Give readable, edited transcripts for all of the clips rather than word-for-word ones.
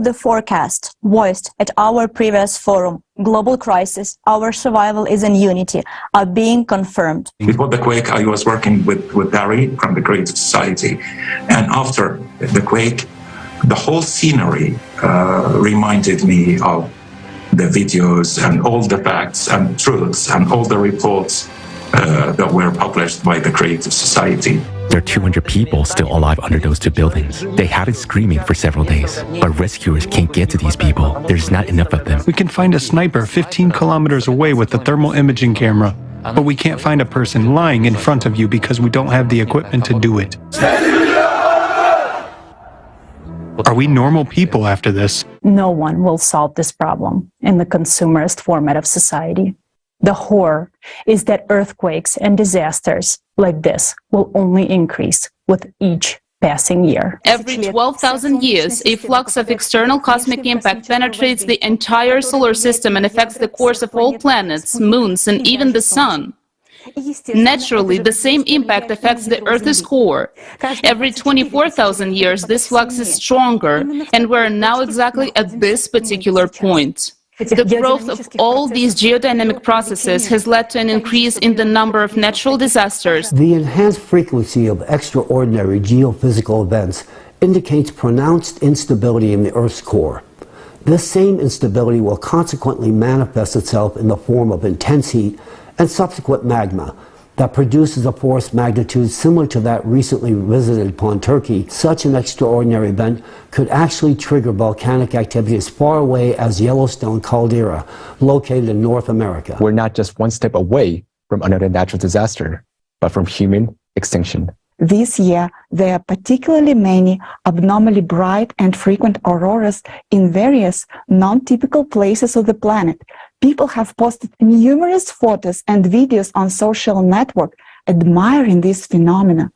of the forecast voiced at our previous forum, global crisis, our survival is in unity, are being confirmed. Before the quake, I was working with Taliy from the Creative Society. And after the quake, the whole scenery reminded me of the videos and all the facts and truths and all the reports that were published by the Creative Society. There are 200 people still alive under those two buildings. They have been screaming for several days, but rescuers can't get to these people. There's not enough of them. We can find a sniper 15 kilometers away with a thermal imaging camera, but we can't find a person lying in front of you because we don't have the equipment to do it. Are we normal people after this? No one will solve this problem in the consumerist format of society. The horror is that earthquakes and disasters like this will only increase with each passing year. Every 12,000 years, a flux of external cosmic impact penetrates the entire solar system and affects the course of all planets, moons, and even the sun. Naturally, the same impact affects the Earth's core. Every 24,000 years, this flux is stronger, and we're now exactly at this particular point. The growth of all these geodynamic processes has led to an increase in the number of natural disasters. The enhanced frequency of extraordinary geophysical events indicates pronounced instability in the Earth's core. This same instability will consequently manifest itself in the form of intense heat and subsequent magma that produces a force magnitude similar to that recently visited upon Turkey. Such an extraordinary event could actually trigger volcanic activity as far away as Yellowstone caldera, located in North America. We're not just one step away from another natural disaster, but from human extinction. This year, there are particularly many abnormally bright and frequent auroras in various non-typical places of the planet. People have posted numerous photos and videos on social networks admiring these phenomena.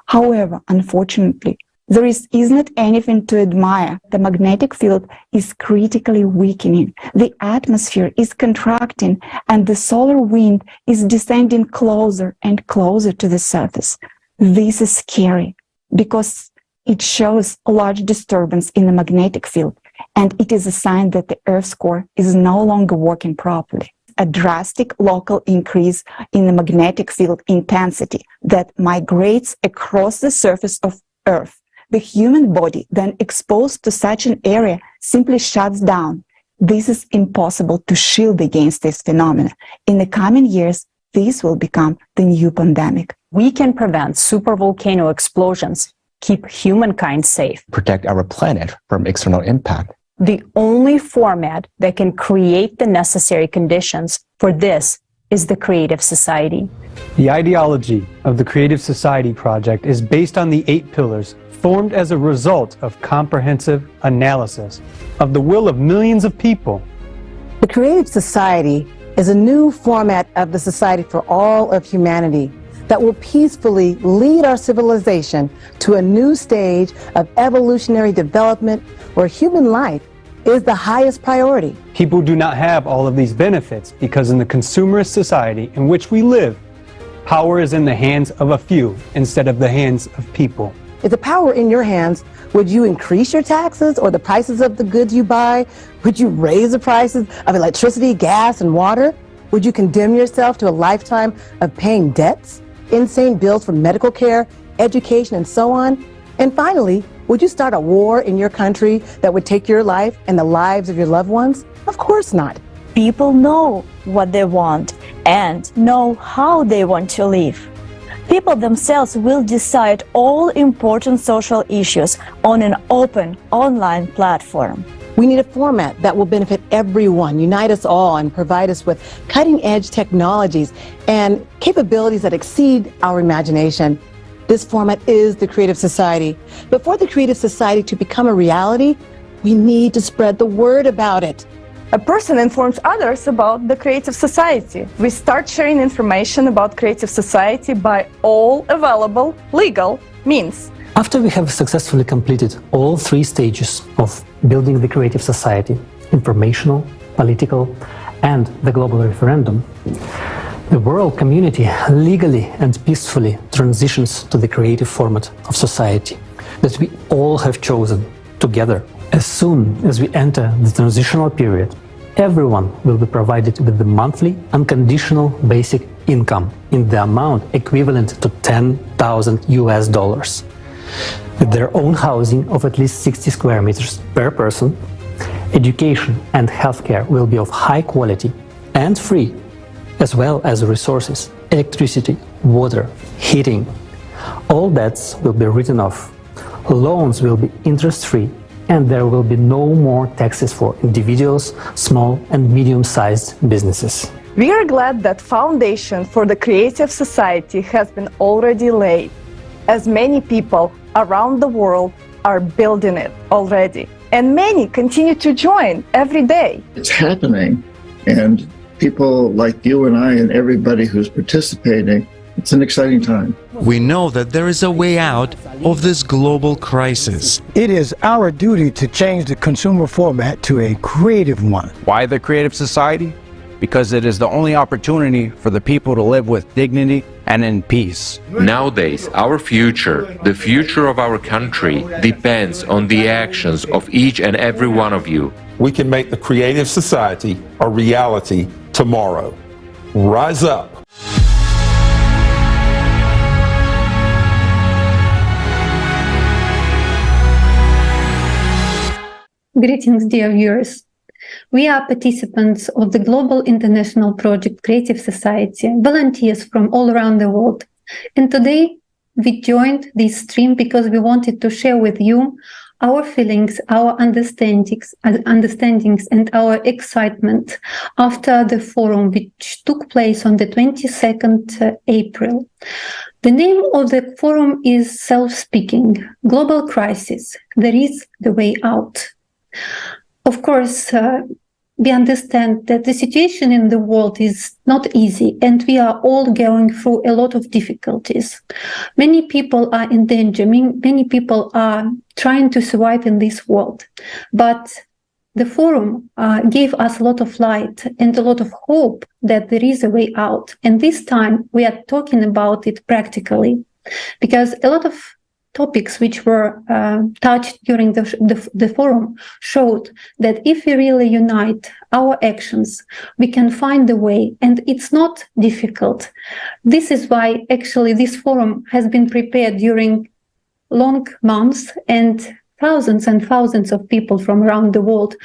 However, unfortunately, there isn't anything to admire. The magnetic field is critically weakening. The atmosphere is contracting, and the solar wind is descending closer and closer to the surface. This is scary because it shows a large disturbance in the magnetic field, and it is a sign that the Earth's core is no longer working properly. A drastic local increase in the magnetic field intensity that migrates across the surface of Earth. The human body, then exposed to such an area, simply shuts down. This is impossible to shield against this phenomena. In the coming years, this will become the new pandemic. We can prevent supervolcano explosions, keep humankind safe, protect our planet from external impact. The only format that can create the necessary conditions for this is the Creative Society. The ideology of the Creative Society project is based on the 8 pillars formed as a result of comprehensive analysis of the will of millions of people. The Creative Society is a new format of the society for all of humanity that will peacefully lead our civilization to a new stage of evolutionary development where human life is the highest priority. People do not have all of these benefits because in the consumerist society in which we live, power is in the hands of a few instead of the hands of people. If the power were in your hands, would you increase your taxes or the prices of the goods you buy? Would you raise the prices of electricity, gas, and water? Would you condemn yourself to a lifetime of paying debts, insane bills for medical care, education, and so on? And finally, would you start a war in your country that would take your life and the lives of your loved ones? Of course not. People know what they want and know how they want to live. People themselves will decide all important social issues on an open online platform. We need a format that will benefit everyone, unite us all, and provide us with cutting-edge technologies and capabilities that exceed our imagination. This format is the Creative Society. But for the Creative Society to become a reality, we need to spread the word about it. A person informs others about the Creative Society. We start sharing information about Creative Society by all available legal means. After we have successfully completed all 3 stages of building the Creative Society, informational, political, and the global referendum, the world community legally and peacefully transitions to the creative format of society that we all have chosen together As soon as we enter the transitional period, everyone will be provided with the monthly unconditional basic income in the amount equivalent to $10,000 with their own housing of at least 60 square meters per person. Education and healthcare will be of high quality and free, as well as resources, electricity, water, heating. All debts will be written off. Loans will be interest-free, and there will be no more taxes for individuals, small and medium-sized businesses. We are glad that foundation for the creative society has been already laid, as many people around the world are building it already, and many continue to join every day. It's happening, and people like you and I and everybody who's participating, it's an exciting time. We know that there is a way out of this global crisis. It is our duty to change the consumer format to a creative one. Why the creative society? Because it is the only opportunity for the people to live with dignity and in peace. Nowadays, our future, the future of our country, depends on the actions of each and every one of you. We can make the creative society a reality tomorrow. Rise up. Greetings, dear viewers. We are participants of the Global International Project Creative Society, volunteers from all around the world. And today we joined this stream because we wanted to share with you our feelings, our understandings and our excitement after the forum which took place on the 22nd April. The name of the forum is Self-Speaking, Global Crisis, There is the Way Out. Of course, we understand that the situation in the world is not easy, and we are all going through a lot of difficulties. Many people are in danger, many people are trying to survive in this world. But the forum gave us a lot of light and a lot of hope that there is a way out. And this time we are talking about it practically, because a lot of topics which were touched during the forum showed that if we really unite our actions, we can find a way, and it's not difficult. This is why actually this forum has been prepared during long months, and thousands of people from around the world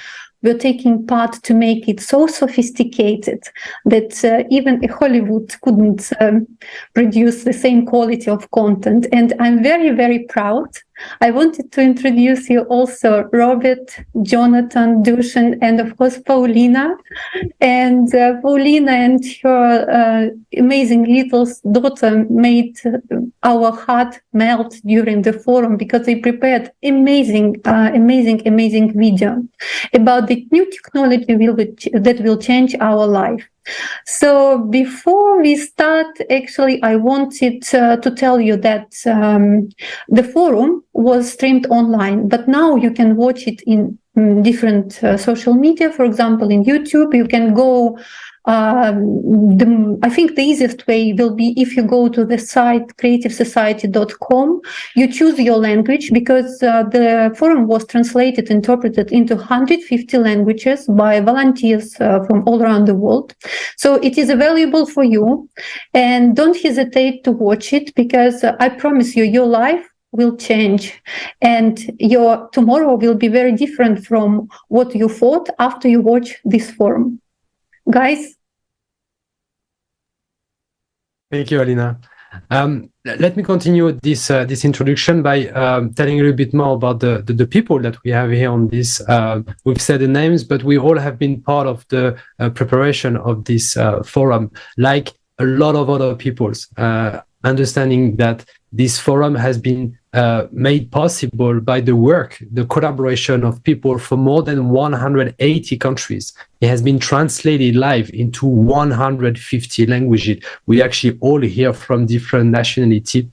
were taking part to make it so sophisticated that even Hollywood couldn't produce the same quality of content. And I'm very, very proud. I wanted to introduce you also Robert, Jonathan, Dušan, and of course Paulina. And Paulina and her amazing little daughter made our heart melt during the forum, because they prepared amazing video about the new technology that will change our life. So before we start, actually, I wanted to tell you that the forum was streamed online, but now you can watch it in different social media. For example, in YouTube, you can go. I think the easiest way will be if you go to the site creativesociety.com, you choose your language, because the forum was interpreted into 150 languages by volunteers from all around the world. So it is available for you, and don't hesitate to watch it, because I promise you, your life will change, and your tomorrow will be very different from what you thought after you watch this forum. Guys? Thank you, Alina. Let me continue this introduction by telling you a little bit more about the people that we have here on this. We've said the names, but we all have been part of the preparation of this forum, like a lot of other people's, understanding that this forum has been made possible by the collaboration of people from more than 180 countries. It has been translated live into 150 languages. We actually all hear from different nationalities.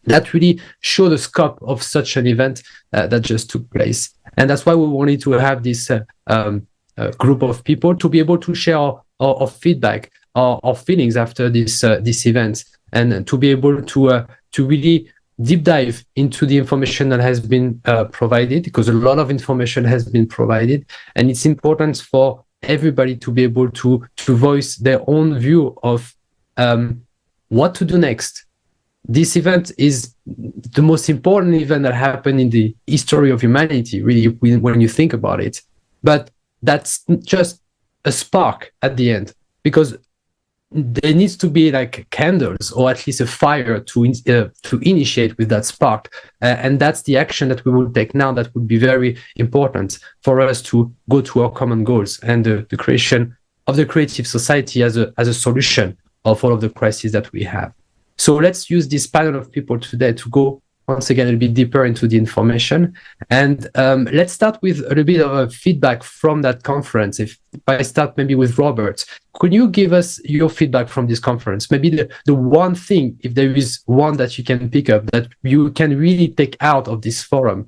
That really show the scope of such an event that just took place. And that's why we wanted to have this group of people to be able to share our feedback, our feelings after this event, and to be able to really deep dive into the information that has been provided, because a lot of information has been provided, and it's important for everybody to be able to voice their own view of what to do next. This event is the most important event that happened in the history of humanity, really, when you think about it. But that's just a spark at the end, because there needs to be like candles or at least a fire to initiate with that spark, and that's the action that we will take now. That would be very important for us to go to our common goals and the creation of the creative society as a solution of all of the crises that we have. So let's use this panel of people today to go once again a little bit deeper into the information, and let's start with a little bit of a feedback from that conference. If I start maybe with Robert, could you give us your feedback from this conference? Maybe the one thing, if there is one that you can pick up that you can really take out of this forum,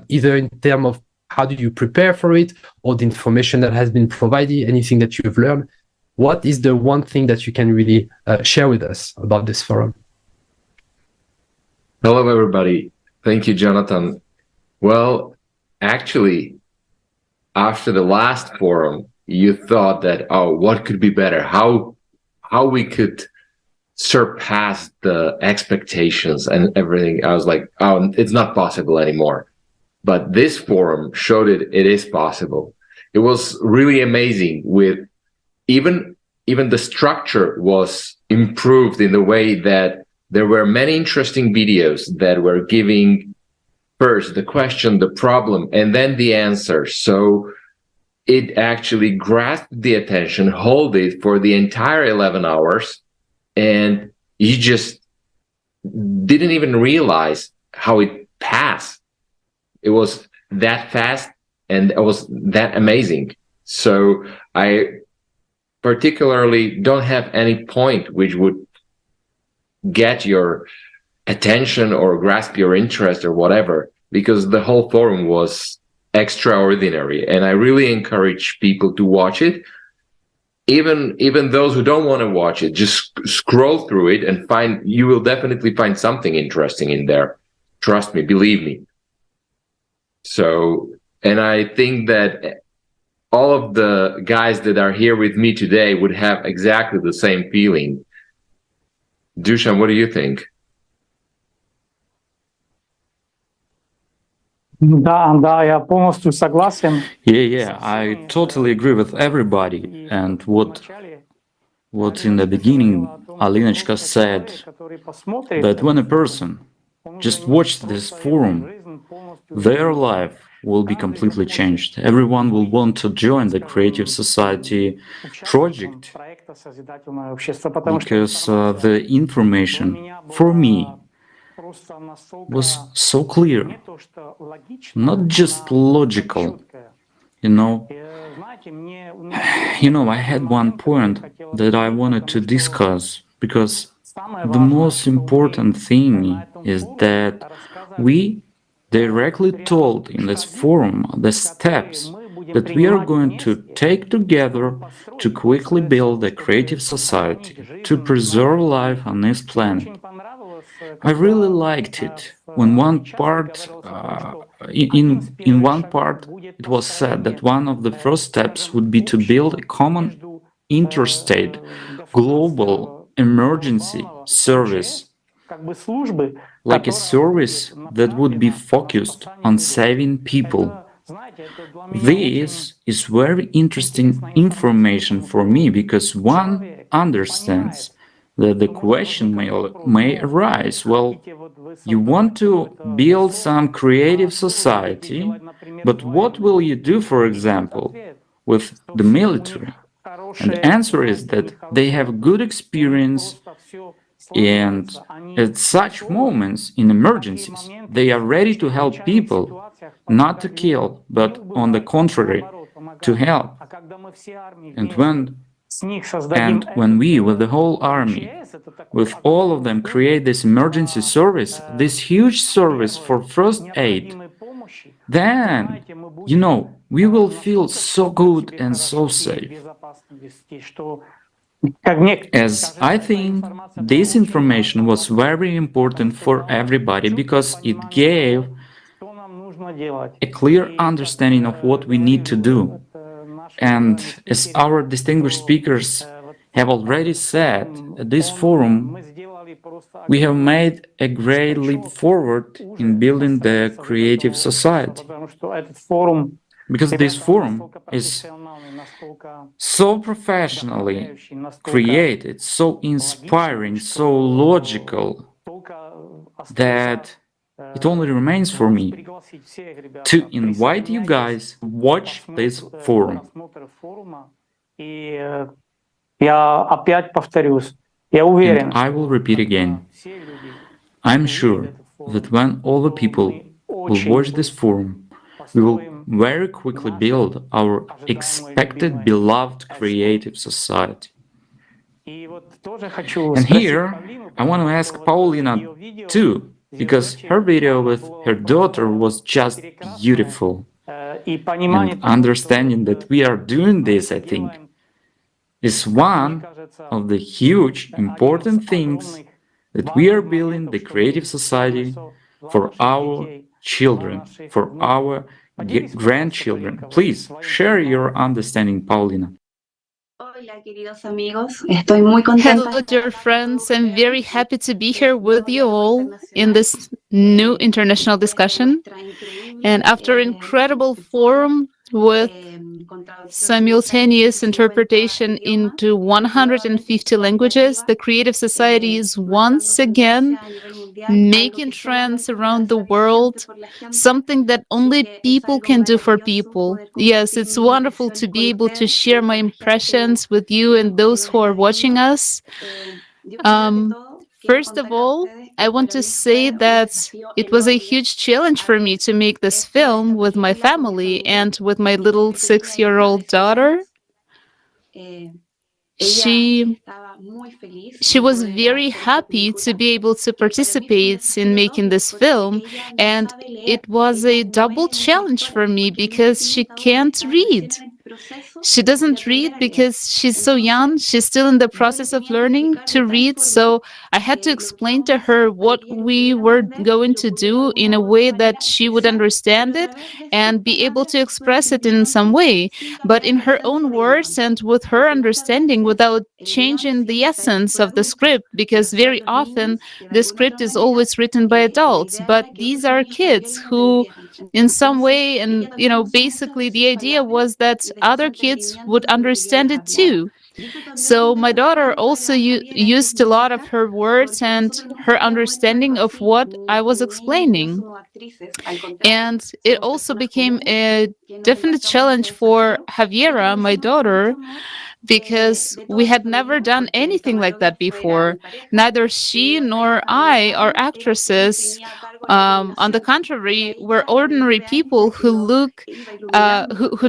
either in terms of how do you prepare for it, or the information that has been provided, anything that you've learned. What is the one thing that you can really share with us about this forum? Hello, everybody. Thank you, Jonathan. Well, actually, after the last forum, you thought that, oh, what could be better? How we could surpass the expectations and everything. I was like, oh, it's not possible anymore. But this forum showed it is possible. It was really amazing. With even the structure was improved in the way that there were many interesting videos that were giving first the question, the problem, and then the answer. So it actually grasped the attention, hold it for the entire 11 hours, and you just didn't even realize how it passed. It was that fast and it was that amazing. So I particularly don't have any point which would get your attention or grasp your interest or whatever, because the whole forum was extraordinary, and I really encourage people to watch it. Even those who don't want to watch it, just scroll through it and you will definitely find something interesting in there. Trust me, believe me. So, and I think that all of the guys that are here with me today would have exactly the same feeling. Dušan, what do you think? Я полностью согласен. Yeah, I totally agree with everybody. And what in the beginning Alinочка said, that when a person just watched this forum, their life will be completely changed. Everyone will want to join the Creative Society project, because the information for me was so clear, not just logical. I had one point that I wanted to discuss, because the most important thing is that we directly told in this forum the steps that we are going to take together to quickly build a creative society, to preserve life on this planet. I really liked it when one part, in one part, it was said that one of the first steps would be to build a common interstate global emergency service, like a service that would be focused on saving people. This is very interesting information for me, because one understands that the question may arise, well, you want to build some creative society, but what will you do, for example, with the military? And the answer is that they have good experience, and at such moments, in emergencies, they are ready to help people, not to kill, but on the contrary, to help. And when we, with the whole army, with all of them, create this emergency service, this huge service for first aid, then, we will feel so good and so safe. As I think this information was very important for everybody because it gave a clear understanding of what we need to do. And as our distinguished speakers have already said, at this forum, we have made a great leap forward in building the creative society. Because this forum is so professionally created, so inspiring, so logical, that it only remains for me to invite you guys to watch this forum. And I will repeat again. I'm sure that when all the people will watch this forum, we will very quickly build our expected beloved creative society. And here, I want to ask Paulina too, because her video with her daughter was just beautiful. And understanding that we are doing this, I think, is one of the huge, important things that we are building the creative society for our children, for our grandchildren. Please share your understanding, Paulina. Hello, dear friends. I'm very happy to be here with you all in this new international discussion. And after an incredible forum with simultaneous interpretation into 150 languages, the Creative Society is once again making trends around the world, something that only people can do for people. Yes, it's wonderful to be able to share my impressions with you and those who are watching us. First of all, I want to say that it was a huge challenge for me to make this film with my family and with my little 6-year-old daughter. She was very happy to be able to participate in making this film, and it was a double challenge for me because she can't read. She doesn't read because she's so young. She's still in the process of learning to read. So I had to explain to her what we were going to do in a way that she would understand it and be able to express it in some way, but in her own words and with her understanding without changing the essence of the script, because very often the script is always written by adults, but these are kids who in some way, and basically the idea was that other kids would understand it too. So my daughter also used a lot of her words and her understanding of what I was explaining. And it also became a definite challenge for Herrera, my daughter, because we had never done anything like that before. Neither she nor I are actresses. On the contrary, we're ordinary people who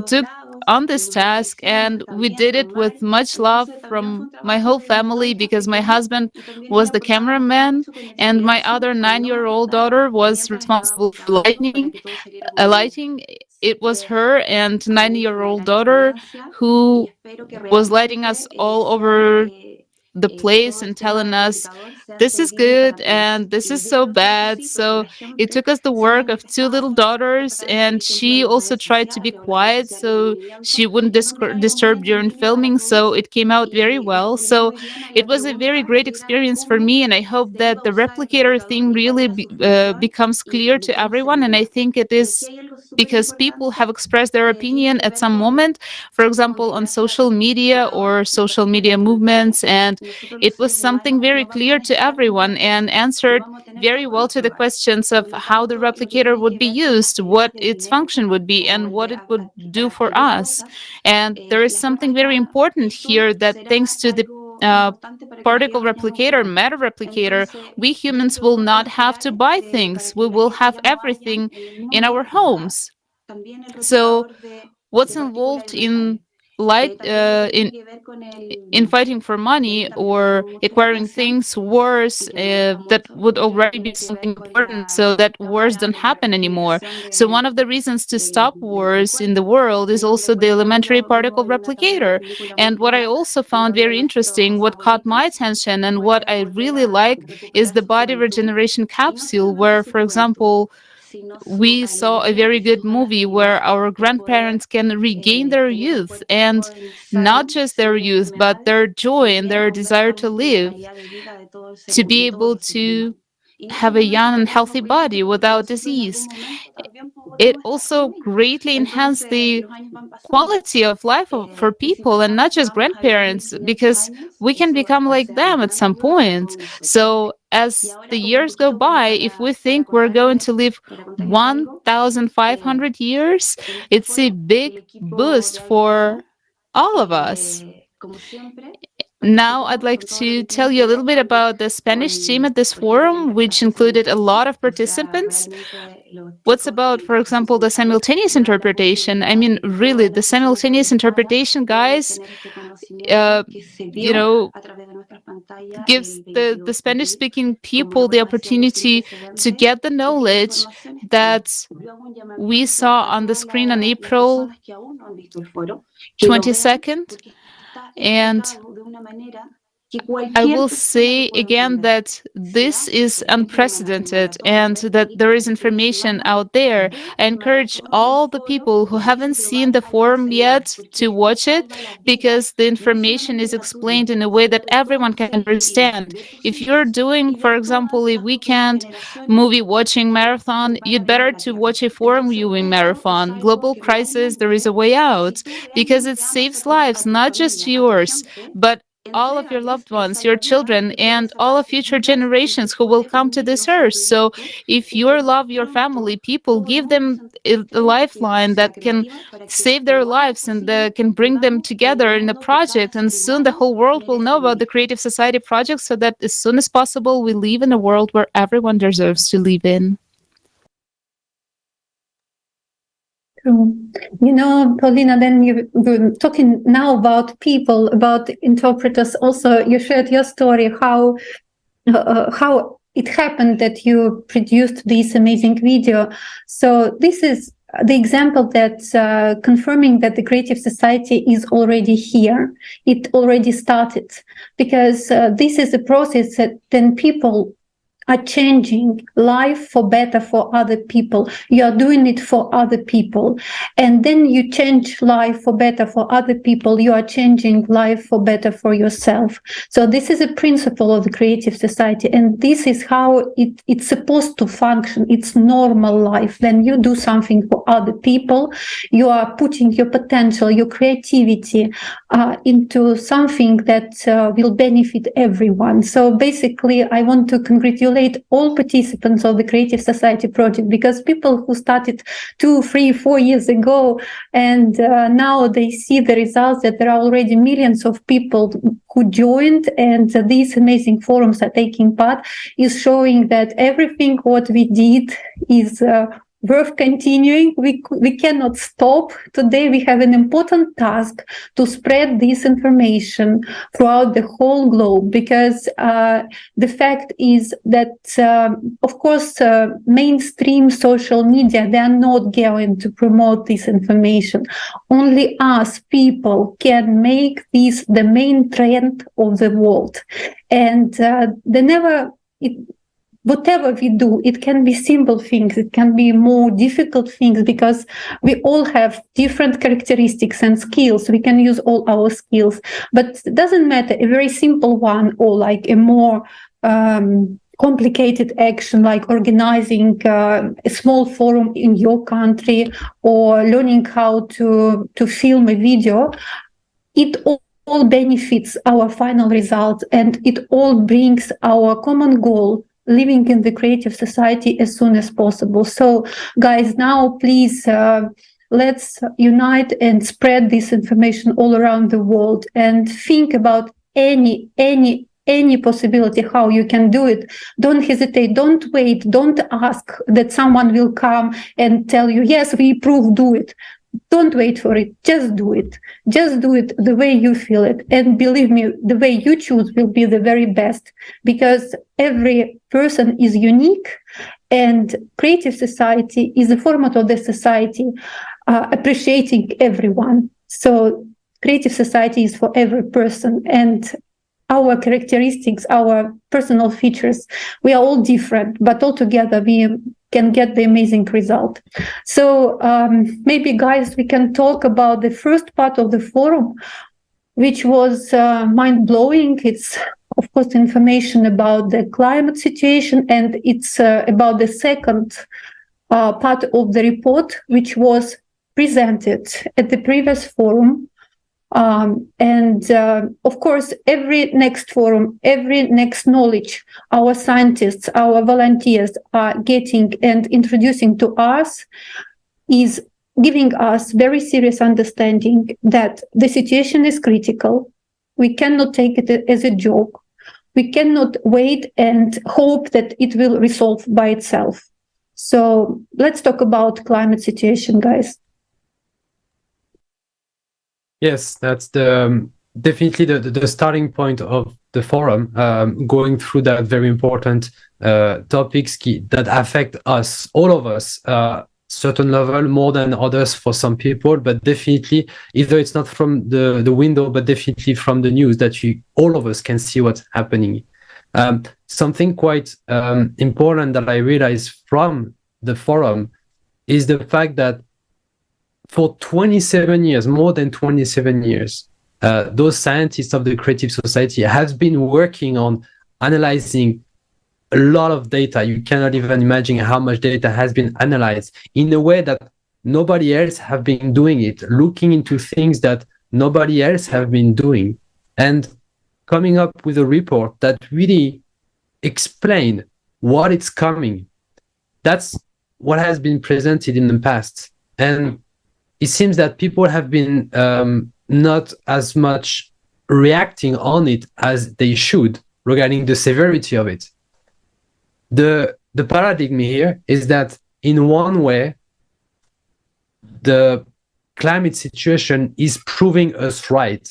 took on this task, and we did it with much love from my whole family, because my husband was the cameraman and my other 9-year-old daughter was responsible for lighting. It was her and 9-year-old daughter who was lighting us all over the place and telling us this is good and this is so bad. So it took us the work of 2 little daughters, and she also tried to be quiet so she wouldn't disturb during filming. So it came out very well. So it was a very great experience for me, and I hope that the replicator thing really becomes clear to everyone. And I think it is because people have expressed their opinion at some moment, for example, on social media or social media movements, and it was something very clear to everyone and answered very well to the questions of how the replicator would be used, what its function would be, and what it would do for us. And there is something very important here, that thanks to the particle replicator, matter replicator, we humans will not have to buy things. We will have everything in our homes. So what's involved in in fighting for money or acquiring things, wars that would already be something important, so that wars don't happen anymore. So one of the reasons to stop wars in the world is also the elementary particle replicator. And what I also found very interesting, what caught my attention and what I really like, is the body regeneration capsule, where, for example, we saw a very good movie where our grandparents can regain their youth, and not just their youth, but their joy and their desire to live, to be able to have a young and healthy body without disease. It also greatly enhanced the quality of life for people, and not just grandparents, because we can become like them at some point. So as the years go by, if we think we're going to live 1,500 years, it's a big boost for all of us. Now, I'd like to tell you a little bit about the Spanish team at this forum, which included a lot of participants. What's about, for example, the simultaneous interpretation? I mean, really, the simultaneous interpretation, guys, gives the Spanish-speaking people the opportunity to get the knowledge that we saw on the screen on April 22nd. And I will say again that this is unprecedented and that there is information out there. I encourage all the people who haven't seen the forum yet to watch it, because the information is explained in a way that everyone can understand. If you're doing, for example, a weekend movie watching marathon, you'd better to watch a forum viewing marathon. Global crisis, there is a way out, because it saves lives, not just yours, but all of your loved ones, your children, and all of future generations who will come to this earth. So if you love your family, people, give them a lifeline that can save their lives and can bring them together in a project. And soon the whole world will know about the Creative Society project, so that as soon as possible we live in a world where everyone deserves to live in. Paulina, then you're talking now about people, about interpreters. Also, you shared your story, how it happened that you produced this amazing video. So this is the example that's confirming that the Creative Society is already here. It already started, because this is a process that then people are changing life for better for other people. You are doing it for other people. And then you change life for better for other people. You are changing life for better for yourself. So this is a principle of the Creative Society. And this is how it's supposed to function. It's normal life. Then you do something for other people. You are putting your potential, your creativity into something that will benefit everyone. So basically, I want to congratulate all participants of the Creative Society project, because people who started 2, 3, 4 years ago, and now they see the results, that there are already millions of people who joined, and these amazing forums are taking part, is showing that everything what we did is worth continuing. We cannot stop. Today we have an important task to spread this information throughout the whole globe, because the fact is that, of course, mainstream social media, they are not going to promote this information. Only us people can make this the main trend of the world. And whatever we do, it can be simple things, it can be more difficult things, because we all have different characteristics and skills. We can use all our skills, but it doesn't matter, a very simple one or like a more complicated action, like organizing a small forum in your country, or learning how to film a video. It all benefits our final result, and it all brings our common goal, living in the Creative Society as soon as possible. So guys, now please let's unite and spread this information all around the world, and think about any possibility how you can do it. Don't hesitate, don't wait, don't ask that someone will come and tell you, yes, we approve, do it. don't wait for it. Just do it. Just do it the way you feel it. And believe me, the way you choose will be the very best, because every person is unique, and creative society is a format of the society appreciating everyone. So creative society is for every person, and our characteristics, our personal features, we are all different, but all together we can get the amazing result. So maybe, guys, we can talk about the first part of the forum, which was mind-blowing. It's, of course, information about the climate situation, and it's about the second part of the report, which was presented at the previous forum. Of course, every next forum, every next knowledge our scientists, our volunteers are getting and introducing to us is giving us very serious understanding that the situation is critical. We cannot take it as a joke. We cannot wait and hope that it will resolve by itself. So let's talk about climate situation, guys. Yes, that's definitely the starting point of the forum, going through that very important topics that affect us, all of us, certain level more than others for some people, but definitely either it's not from the window, but definitely from the news that all of us can see what's happening. Something quite important that I realized from the forum is the fact that for 27 years, more than 27 years, those scientists of the Creative Society have been working on analyzing a lot of data. You cannot even imagine how much data has been analyzed in a way that nobody else have been doing it, looking into things that nobody else have been doing, and coming up with a report that really explain what is coming. That's what has been presented in the past. And it seems that people have been not as much reacting on it as they should regarding the severity of it. The paradigm here is that in one way, the climate situation is proving us right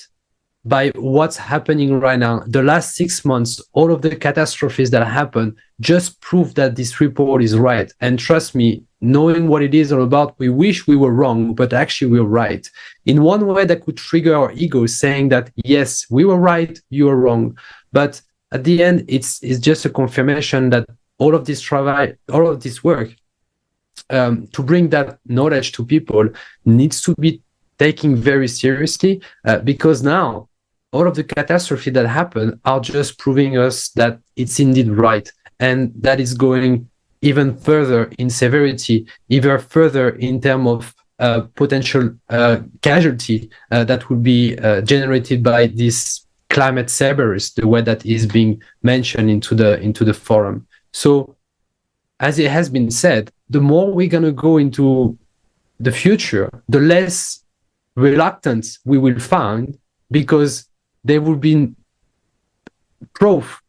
by what's happening right now. The last 6 months, all of the catastrophes that happen just prove that this report is right. And trust me, knowing what it is all about, we wish we were wrong, but actually we're right. In one way, that could trigger our ego saying that, yes, we were right, you were wrong. But at the end, it's just a confirmation that all of this work to bring that knowledge to people needs to be taken very seriously, because now all of the catastrophes that happen are just proving us that it's indeed right, and that is going even further in severity, even further in terms of potential casualty that would be generated by this climate sabers, the way that is being mentioned into the forum. So, as it has been said, the more we're going to go into the future, the less reluctance we will find, because there will be proof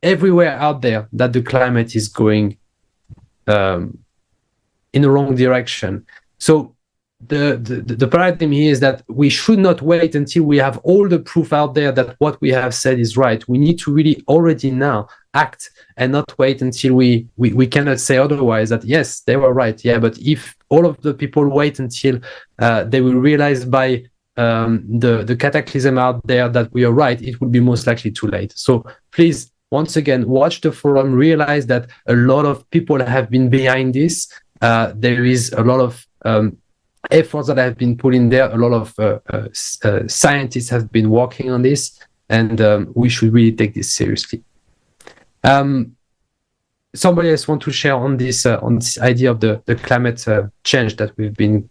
everywhere out there that the climate is going in the wrong direction. So the paradigm here is that we should not wait until we have all the proof out there that what we have said is right. We need to really already now act, and not wait until we cannot say otherwise, that yes, they were right. Yeah, but if all of the people wait until they will realize by the cataclysm out there that we are right, it would be most likely too late. So please, once again, watch the forum, realize that a lot of people have been behind this. There is a lot of efforts that have been put in there. A lot of scientists have been working on this, and we should really take this seriously. Somebody else want to share on this idea of the climate change that we've been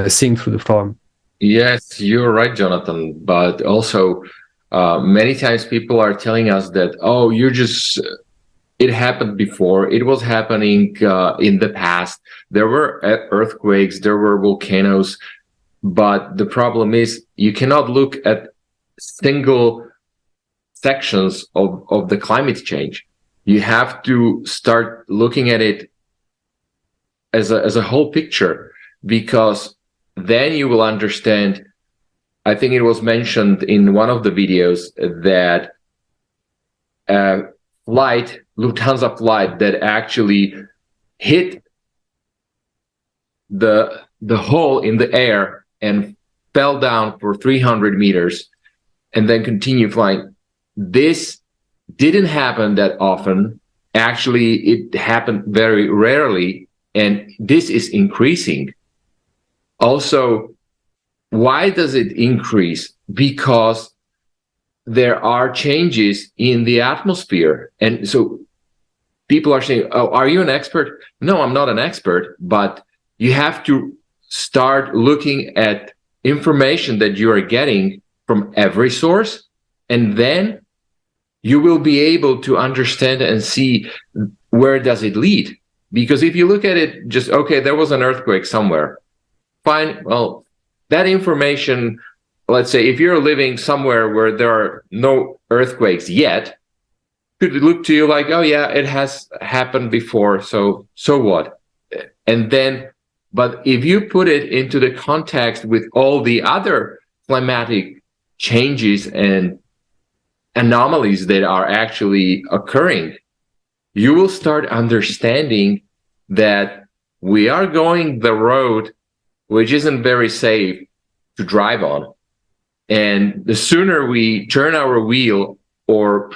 seeing through the forum? Yes, you're right, Jonathan. But also, many times people are telling us that, oh, it happened before, it was happening in the past. There were earthquakes, there were volcanoes, but the problem is you cannot look at single sections of the climate change. You have to start looking at it as a whole picture, because then you will understand. I think it was mentioned in one of the videos that Lufthansa flight that actually hit the hole in the air and fell down for 300 meters and then continued flying. This didn't happen that often. Actually, it happened very rarely, and this is increasing. Also, why does it increase? Because there are changes in the atmosphere. And so people are saying, oh, are you an expert? No, I'm not an expert, but you have to start looking at information that you are getting from every source, and then you will be able to understand and see where does it lead. Because if you look at it, just, okay, there was an earthquake somewhere. Fine, well, that information, let's say if you're living somewhere where there are no earthquakes yet, could look to you like, oh yeah, it has happened before, so what? And then, but if you put it into the context with all the other climatic changes and anomalies that are actually occurring, you will start understanding that we are going the road which isn't very safe to drive on. And the sooner we turn our wheel or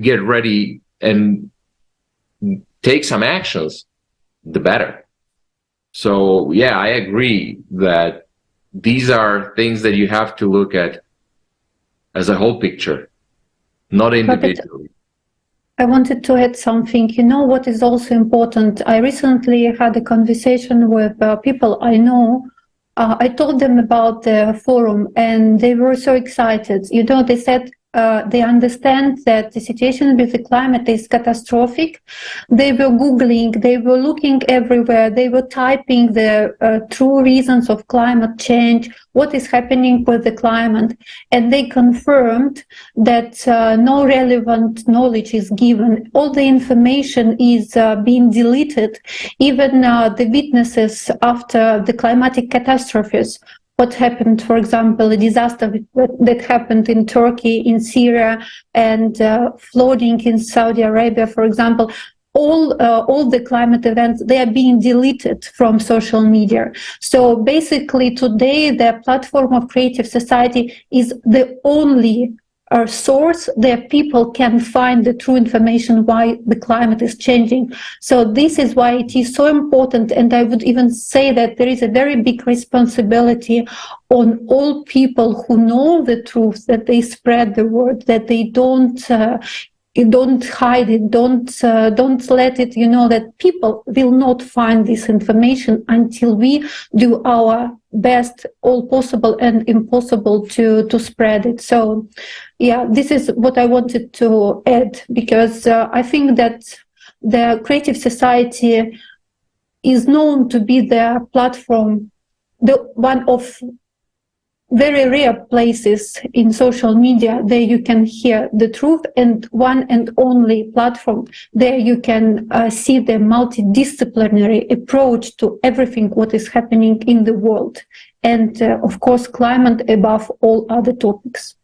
get ready and take some actions, the better. So yeah, I agree that these are things that you have to look at as a whole picture, not individually. I wanted to add something. You know what is also important? I recently had a conversation with people I know. I told them about the forum and they were so excited. You know, they said they understand that the situation with the climate is catastrophic. They were Googling, they were looking everywhere, they were typing the true reasons of climate change, what is happening with the climate, and they confirmed that no relevant knowledge is given. All the information is being deleted, even the witnesses after the climatic catastrophes. What happened, for example, a disaster that happened in Turkey, in Syria, and flooding in Saudi Arabia, for example, all the climate events, they are being deleted from social media. So basically today, the platform of Creative Society is the only source that people can find the true information why the climate is changing. So this is why it is so important, and I would even say that there is a very big responsibility on all people who know the truth, that they spread the word, that they don't hide it, don't let it, you know, that people will not find this information until we do our best, all possible and impossible to spread it. So yeah, this is what I wanted to add, because I think that the Creative Society is known to be the platform, the one of very rare places in social media there you can hear the truth, and one and only platform there you can see the multidisciplinary approach to everything what is happening in the world, and of course climate above all other topics.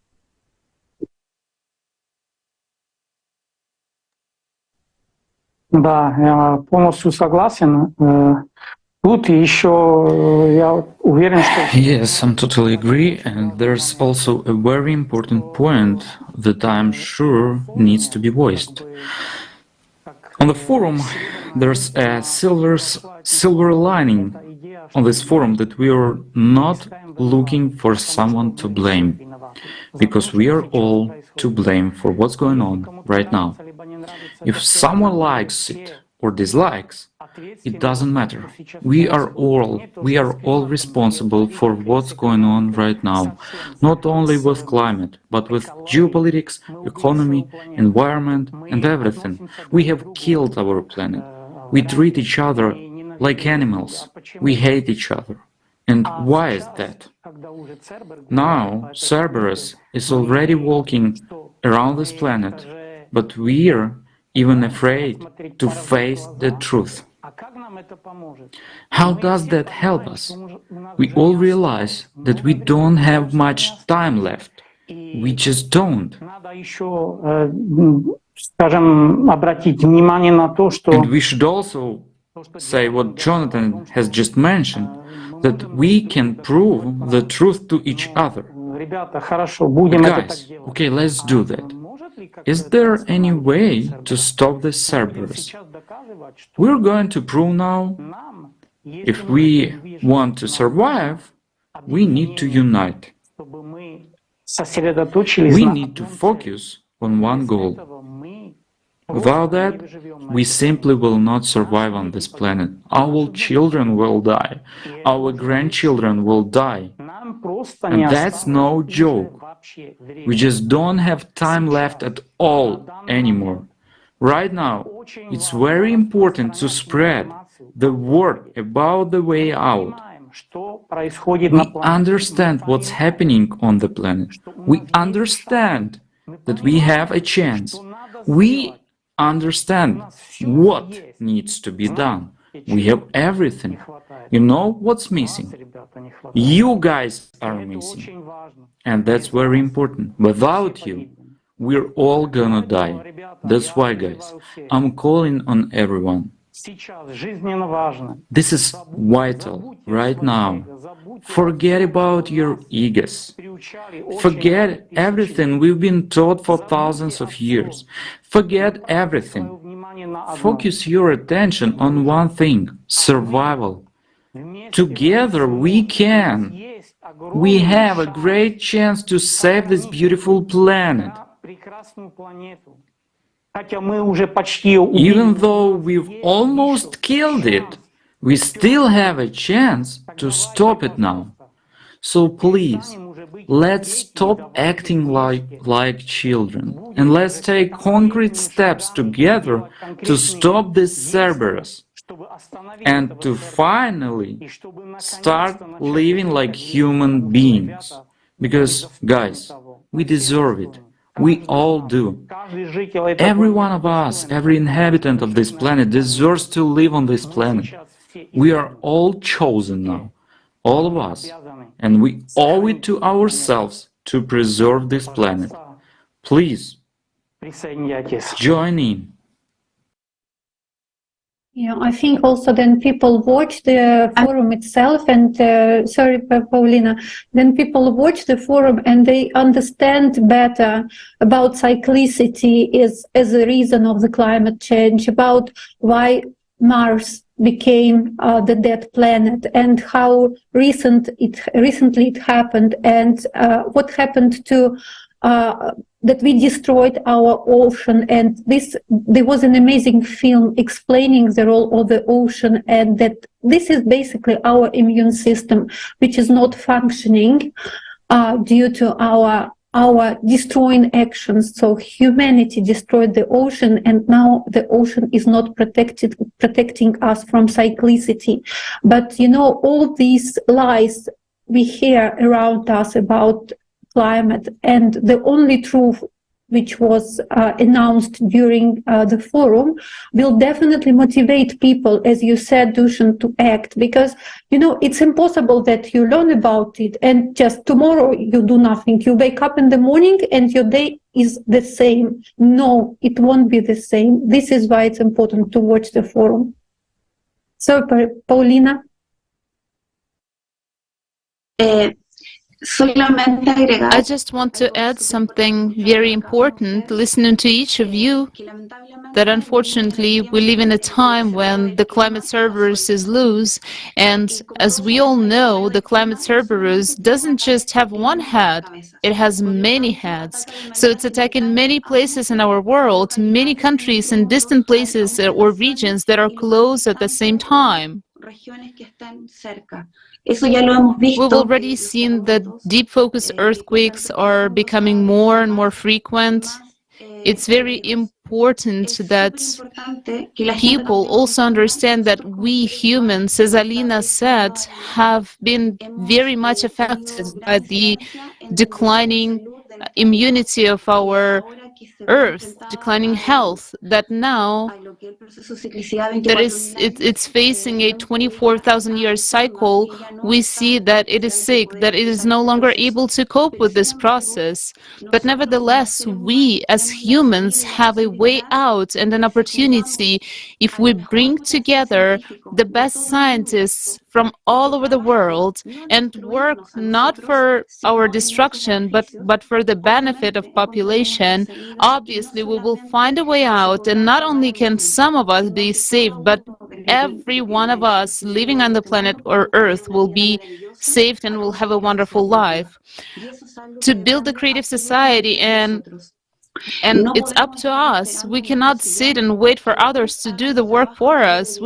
Да, я полностью согласен. Тут еще я уверен, что... Yes, I'm totally agree, and there's also a very important point that I'm sure needs to be voiced. On the forum, there's a silver lining on this forum, that we are not looking for someone to blame, because we are all to blame for what's going on right now. If someone likes it or dislikes, it doesn't matter. We are all responsible for what's going on right now, not only with climate, but with geopolitics, economy, environment, and everything. We have killed our planet. We treat each other like animals. We hate each other. And why is that? Now, Cerberus is already walking around this planet, but we're even afraid to face the truth. How does that help us? We all realize that we don't have much time left. We just don't. And we should also say what Jonathan has just mentioned, that we can prove the truth to each other. But guys, okay, let's do that. Is there any way to stop the Cerberus? We're going to prove now, if we want to survive, we need to unite. We need to focus on one goal. Without that, we simply will not survive on this planet. Our children will die. Our grandchildren will die. And that's no joke. We just don't have time left at all anymore. Right now, it's very important to spread the word about the way out. We understand what's happening on the planet. We understand that we have a chance. We understand what needs to be done. We have everything. You know what's missing? You guys are missing. And that's very important. Without you, we're all gonna die. That's why, guys, I'm calling on everyone. This is vital right now. Forget about your egos. Forget everything we've been taught for thousands of years. Forget everything. Focus your attention on one thing: survival. Together we can. We have a great chance to save this beautiful planet. Even though we've almost killed it, we still have a chance to stop it now. So please, let's stop acting like children, and let's take concrete steps together to stop this Cerberus, and to finally start living like human beings. Because, guys, we deserve it. We all do. Every one of us, every inhabitant of this planet deserves to live on this planet. We are all chosen now, all of us, and we owe it to ourselves to preserve this planet. Please, join in. Yeah, I think also then people watch the forum itself and, sorry, Paulina, then people watch the forum and they understand better about cyclicity as a reason of the climate change, about why Mars became the dead planet and how recently it happened, and what happened to that we destroyed our ocean. And there was an amazing film explaining the role of the ocean, and that this is basically our immune system, which is not functioning due to our destroying actions. So humanity destroyed the ocean, and now the ocean is not protecting us from cyclicity. But you know, all these lies we hear around us about climate, and the only truth which was announced during the forum will definitely motivate people, as you said, Dušan, to act, because you know it's impossible that you learn about it and just tomorrow you do nothing. You wake up in the morning and your day is the same. No, it won't be the same. This is why it's important to watch the forum. So, Paulina? I just want to add something very important, listening to each of you, that unfortunately we live in a time when the climate Cerberus is loose, and as we all know, the climate Cerberus doesn't just have one head, it has many heads. So it's attacking many places in our world, many countries and distant places or regions that are close at the same time. We've already seen that deep focus earthquakes are becoming more and more frequent. It's very important that people also understand that we humans, as Alina said, have been very much affected by the declining immunity of our Earth, declining health, that now that it's facing a 24,000 year cycle, we see that it is sick, that it is no longer able to cope with this process. But nevertheless, we as humans have a way out and an opportunity if we bring together the best scientists from all over the world and work not for our destruction, but for the benefit of population. Obviously, we will find a way out, and not only can some of us be saved, but every one of us living on the planet or Earth will be saved and will have a wonderful life. To build the creative society, and it's up to us. We cannot sit and wait for others to do the work for us,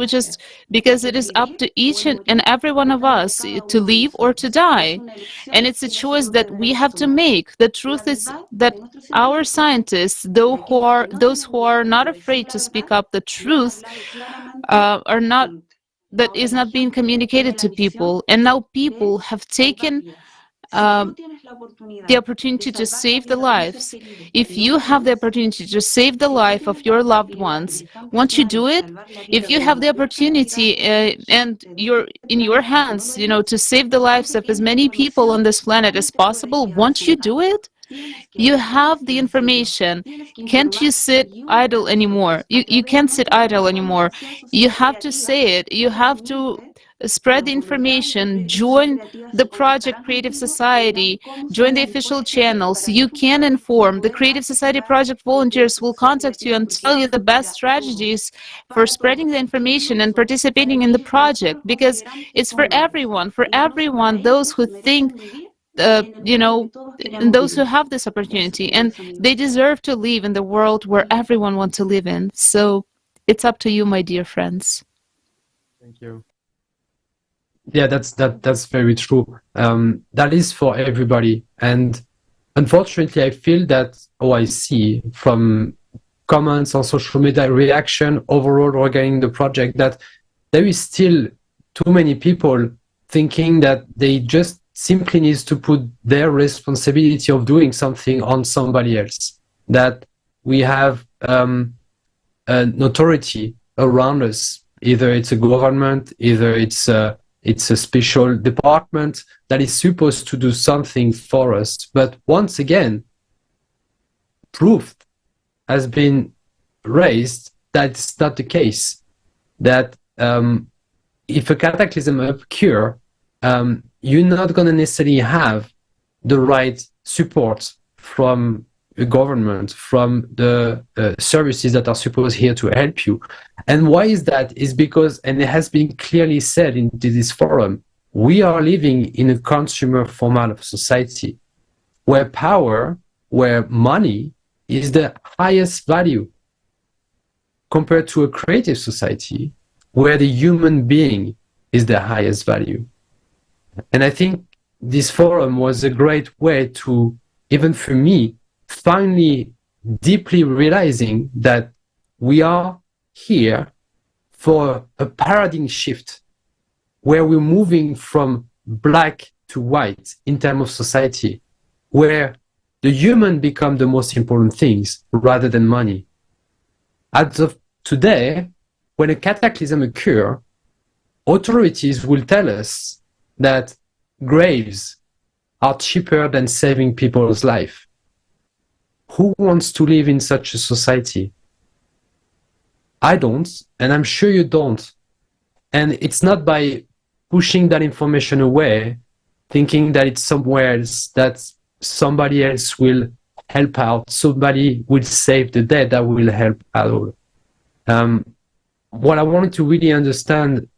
because it is up to each and every one of us to live or to die. And it's a choice that we have to make. The truth is that our scientists, those who are not afraid to speak up the truth, that is not being communicated to people. And now people have taken the opportunity to save the lives. If you have the opportunity to save the life of your loved ones, won't you do it? If you have the opportunity and you're in your hands, to save the lives of as many people on this planet as possible, won't you do it? You have the information. Can't you sit idle anymore? You can't sit idle anymore. You have to say it. You have to spread the information, join the project Creative Society, join the official channels. You can inform. The Creative Society project volunteers will contact you and tell you the best strategies for spreading the information and participating in the project, because it's for everyone, those who think, and those who have this opportunity, and they deserve to live in the world where everyone wants to live in. So it's up to you, my dear friends. Thank you. Yeah, that's very true. That is for everybody. And unfortunately, I feel that, I see from comments on social media, reaction overall regarding the project, that there is still too many people thinking that they just simply needs to put their responsibility of doing something on somebody else, that we have an authority around us. Either it's a government, either it's a special department that is supposed to do something for us. But once again, proof has been raised that it's not the case. That if a cataclysm occurs, you're not going to necessarily have the right support from the government, from the services that are supposed here to help you. And why is that? Is because, and it has been clearly said in this forum, we are living in a consumer format of society where power, where money is the highest value, compared to a creative society where the human being is the highest value. And I think this forum was a great way to, even for me, finally deeply realizing that we are here for a paradigm shift where we're moving from black to white in terms of society, where the human become the most important things rather than money. As of today, when a cataclysm occurs, authorities will tell us that graves are cheaper than saving people's life. Who wants to live in such a society? I don't, and I'm sure you don't. And it's not by pushing that information away, thinking that it's somewhere else, that somebody else will help out, somebody will save the dead, that will help at all. What I wanted to really understand,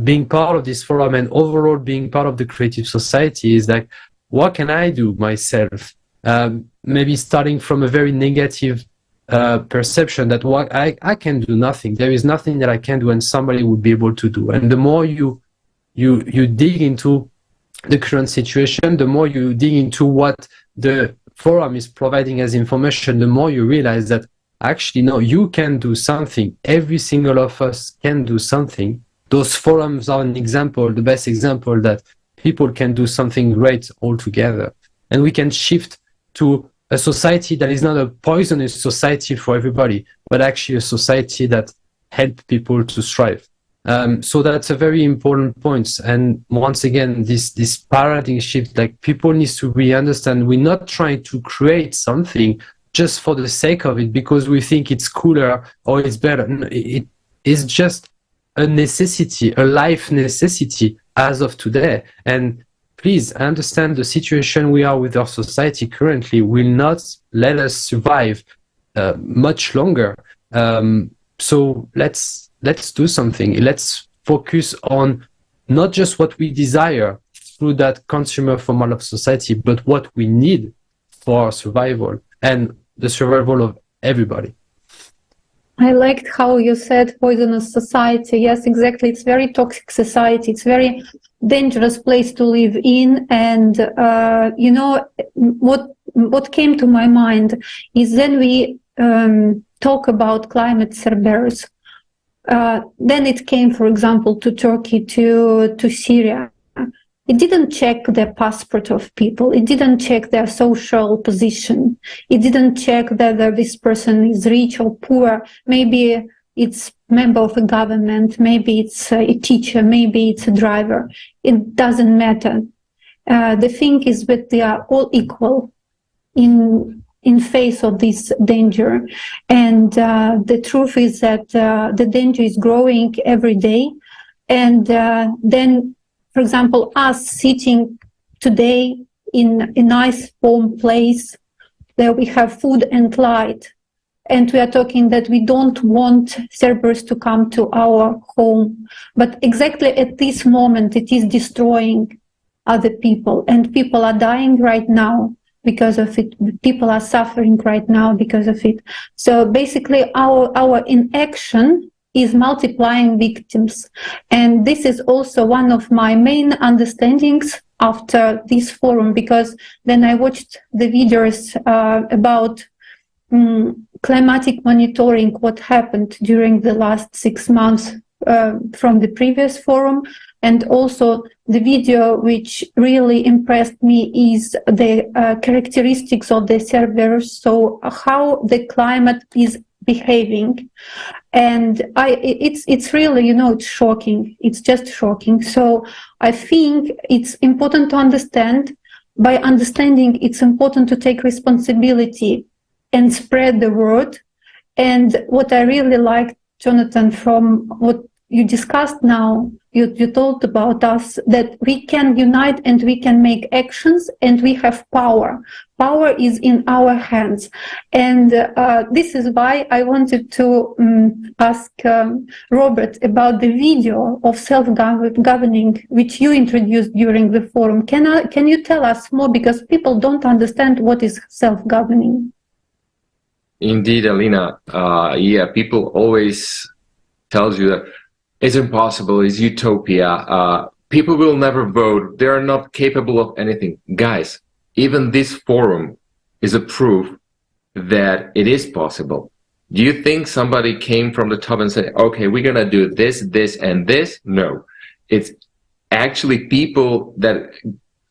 being part of this forum and overall being part of the creative society, is like, what can I do myself? Maybe starting from a very negative perception that what I can do nothing. There is nothing that I can do and somebody would be able to do. And the more you dig into the current situation, the more you dig into what the forum is providing as information, the more you realize that actually, no, you can do something. Every single of us can do something. Those forums are an example, the best example that people can do something great all together. And we can shift to a society that is not a poisonous society for everybody, but actually a society that helps people to strive. So that's a very important point. And once again, this paradigm shift, like people need to really understand, we're not trying to create something just for the sake of it because we think it's cooler or it's better. No, it is just a necessity, a life necessity as of today. And please understand the situation we are with our society currently will not let us survive much longer. So let's do something. Let's focus on not just what we desire through that consumer form of society, but what we need for our survival and the survival of everybody. I liked how you said poisonous society. Yes, exactly. It's very toxic society. It's very dangerous place to live in. And, you know, what came to my mind is then we talk about climate Cerberus. Then it came, for example, to Turkey, to Syria. It didn't check the passport of people. It didn't check their social position. It didn't check whether this person is rich or poor. Maybe it's member of a government. Maybe it's a teacher. Maybe it's a driver. It doesn't matter. The thing is that they are all equal in face of this danger. And the truth is that the danger is growing every day. And then, for example, us sitting today in a nice warm place where we have food and light, and we are talking that we don't want Cerberus to come to our home. But exactly at this moment, it is destroying other people, and people are dying right now because of it. People are suffering right now because of it. So basically, our inaction is multiplying victims. And this is also one of my main understandings after this forum, because then I watched the videos about climatic monitoring, what happened during the last 6 months from the previous forum. And also the video which really impressed me is the characteristics of the Cerberus, so how the climate is behaving. And it's really, you know, it's shocking. It's just shocking. So I think it's important to understand. By understanding, it's important to take responsibility and spread the word. And what I really liked, Jonathan, from what you discussed now, you told about us that we can unite and we can make actions and we have power. Power is in our hands. And this is why I wanted to ask Robert about the video of self-governing, which you introduced during the forum. Can you tell us more? Because people don't understand what is self-governing. Indeed, Alina. Yeah, people always tells you that it's impossible, it's utopia, people will never vote, they are not capable of anything. Guys, even this forum is a proof that it is possible. Do you think somebody came from the top and said, okay, we're gonna do this, this, and this? No. It's actually people that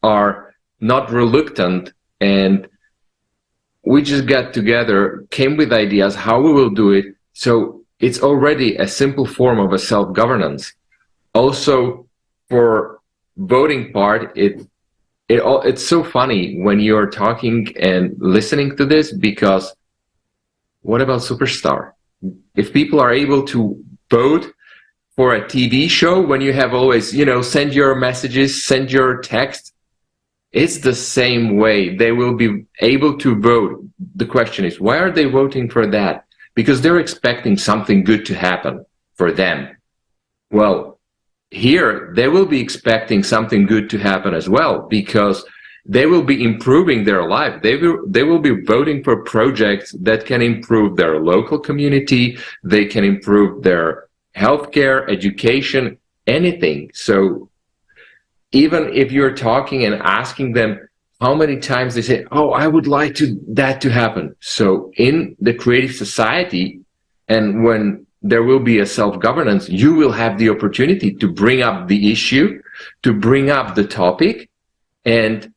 are not reluctant, and we just got together, came with ideas how we will do it. So it's already a simple form of a self-governance. Also, for voting part, it's so funny when you're talking and listening to this, because what about Superstar? If people are able to vote for a TV show, when you have always, you know, send your messages, send your text, it's the same way. They will be able to vote. The question is, why are they voting for that? Because they're expecting something good to happen for them. Well, here they will be expecting something good to happen as well, because they will be improving their life. They will be voting for projects that can improve their local community. They can improve their healthcare, education, anything. So even if you're talking and asking them, how many times they say, oh, I would like that to happen. So in the creative society, and when there will be a self-governance, you will have the opportunity to bring up the issue, to bring up the topic, and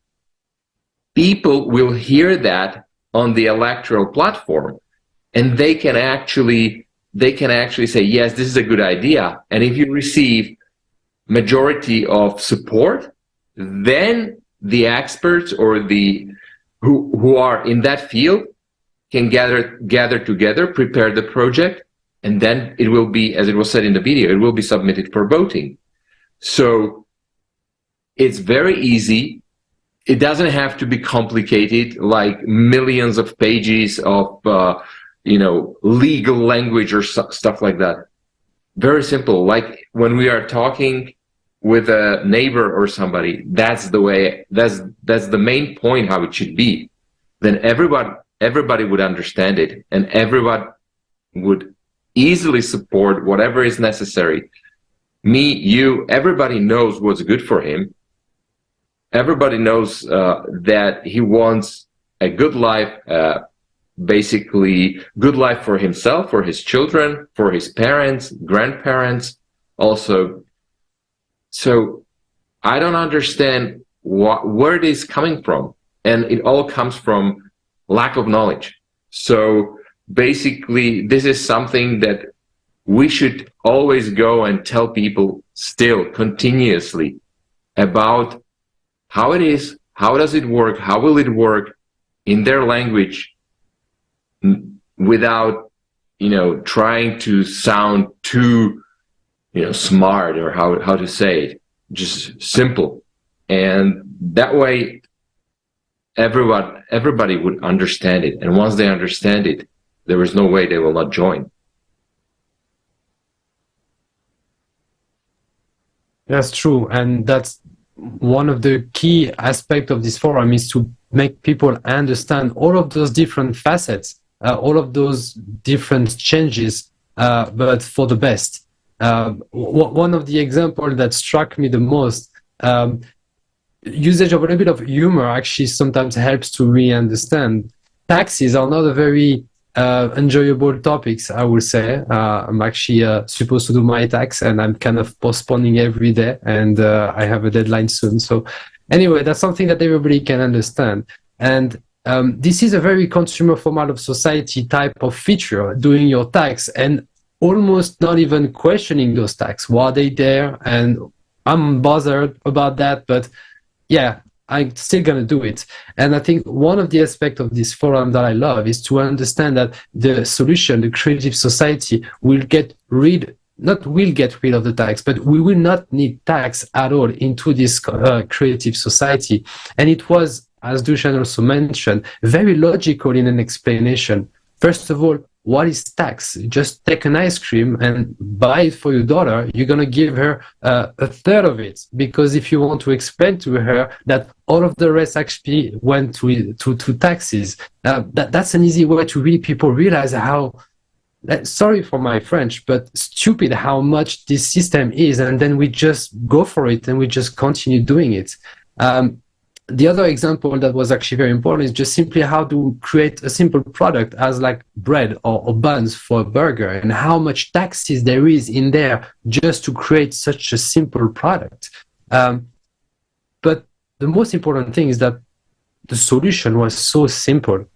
people will hear that on the electoral platform, and they can actually say, yes, this is a good idea. And if you receive majority of support, then the experts or the who are in that field can gather together, prepare the project, and then it will be, as it was said in the video, it will be submitted for voting. So it's very easy. It doesn't have to be complicated, like millions of pages of legal language or stuff like that. Very simple. Like when we are talking with a neighbor or somebody, that's the way. That's the main point how it should be. Then everybody would understand it, and everyone would easily support whatever is necessary. Me, you, everybody knows what's good for him. Everybody knows that he wants a good life, basically good life for himself, for his children, for his parents, grandparents also. So I don't understand where it is coming from. And it all comes from lack of knowledge. So basically, this is something that we should always go and tell people still continuously about how it is, how does it work, how will it work in their language, without, trying to sound too, smart, or how to say it, just simple. And that way, everybody would understand it. And once they understand it, there is no way they will not join. That's true. And that's one of the key aspects of this forum, is to make people understand all of those different facets, all of those different changes, but for the best. One of the examples that struck me the most, usage of a little bit of humor actually sometimes helps to really understand. Taxes are not a very enjoyable topics, I would say. I'm actually supposed to do my tax, and I'm kind of postponing every day, and I have a deadline soon. So anyway, that's something that everybody can understand. And this is a very consumer format of society type of feature, doing your tax and almost not even questioning those tax. Why are they there? And I'm bothered about that, but yeah, I'm still going to do it. And I think one of the aspects of this forum that I love is to understand that the solution, the creative society, will get rid of the tax, but we will not need tax at all into this creative society. And it was, as Dušan also mentioned, very logical in an explanation. First of all, what is tax? Just take an ice cream and buy it for your daughter. You're going to give her a third of it, because if you want to explain to her that all of the rest actually went to taxes, that's an easy way to really people realize how, sorry for my French, but stupid how much this system is. And then we just go for it and we just continue doing it. The other example that was actually very important is just simply how to create a simple product as like bread or buns for a burger, and how much taxes there is in there just to create such a simple product. But the most important thing is that the solution was so simple.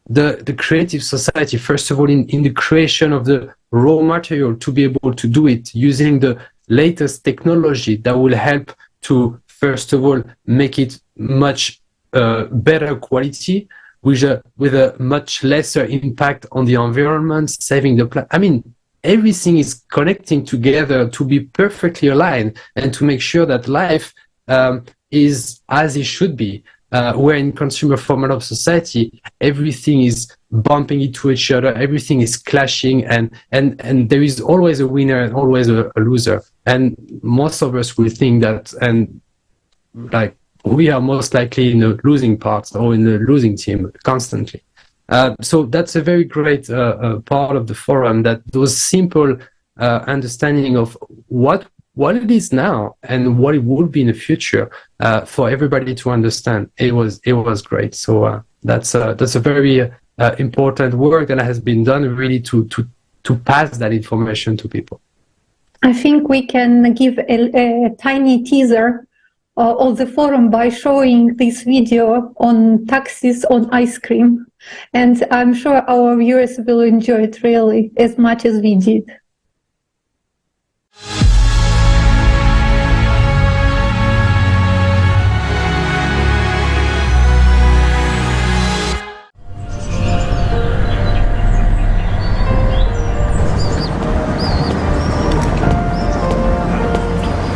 The creative society, first of all, in the creation of the raw material to be able to do it using the latest technology that will help to, first of all, make it much better quality with a much lesser impact on the environment, saving the planet. I mean, everything is connecting together to be perfectly aligned and to make sure that life is as it should be. Where in consumer format of society, everything is bumping into each other, everything is clashing, and there is always a winner and always a loser. And most of us will think that, and like we are most likely in the losing part or in the losing team constantly. So that's a very great part of the forum, that those simple understanding of what it is now and what it will be in the future for everybody to understand. It was great. So that's a very important work that has been done really to pass that information to people. I think we can give a tiny teaser of the forum by showing this video on taxes on ice cream. And I'm sure our viewers will enjoy it really as much as we did.